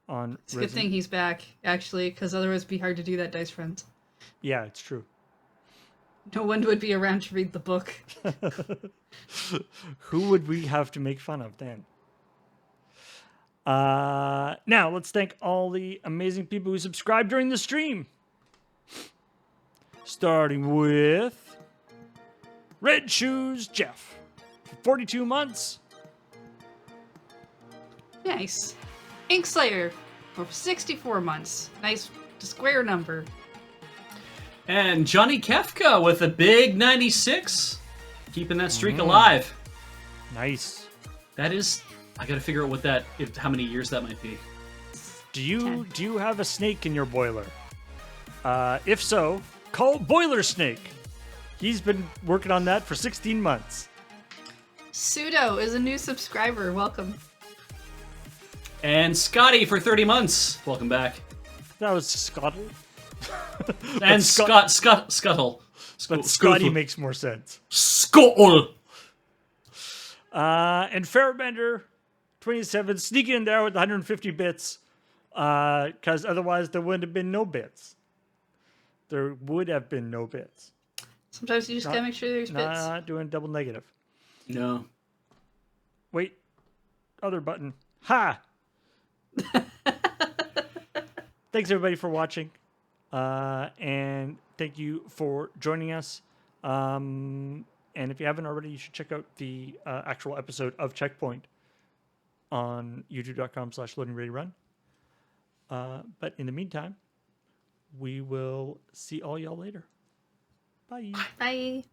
on It's a good thing he's back, actually, because otherwise it'd be hard to do that, Dice Friends. Yeah, it's true. No one would be around to read the book. Who would we have to make fun of then? Now, let's thank all the amazing people who subscribed during the stream. Starting with Red Shoes Jeff for 42 months. Nice. Inkslayer for 64 months. Nice square number. And Johnny Kefka with a big 96, keeping that streak alive. Nice. That is, I got to figure out how many years that might be. Do you 10. do you have a snake in your boiler? If so, call Boiler Snake. He's been working on that for 16 months. Pseudo is a new subscriber. Welcome. And Scotty for 30 months. Welcome back. That was Scottle. And Scott- Scuttle. But Scotty makes more sense. Scuttle. And Fairbender, 27, sneaking in there with 150 bits. Because otherwise there would have been no bits. There would have been no bits. Sometimes you just gotta make sure there's bits. Not doing double negative. No. Wait. Other button. Ha! Thanks everybody for watching. And thank you for joining us. And if you haven't already, you should check out the actual episode of CheckPoint on youtube.com/loadingreadyrun. But in the meantime, we will see all y'all later. Bye. Bye.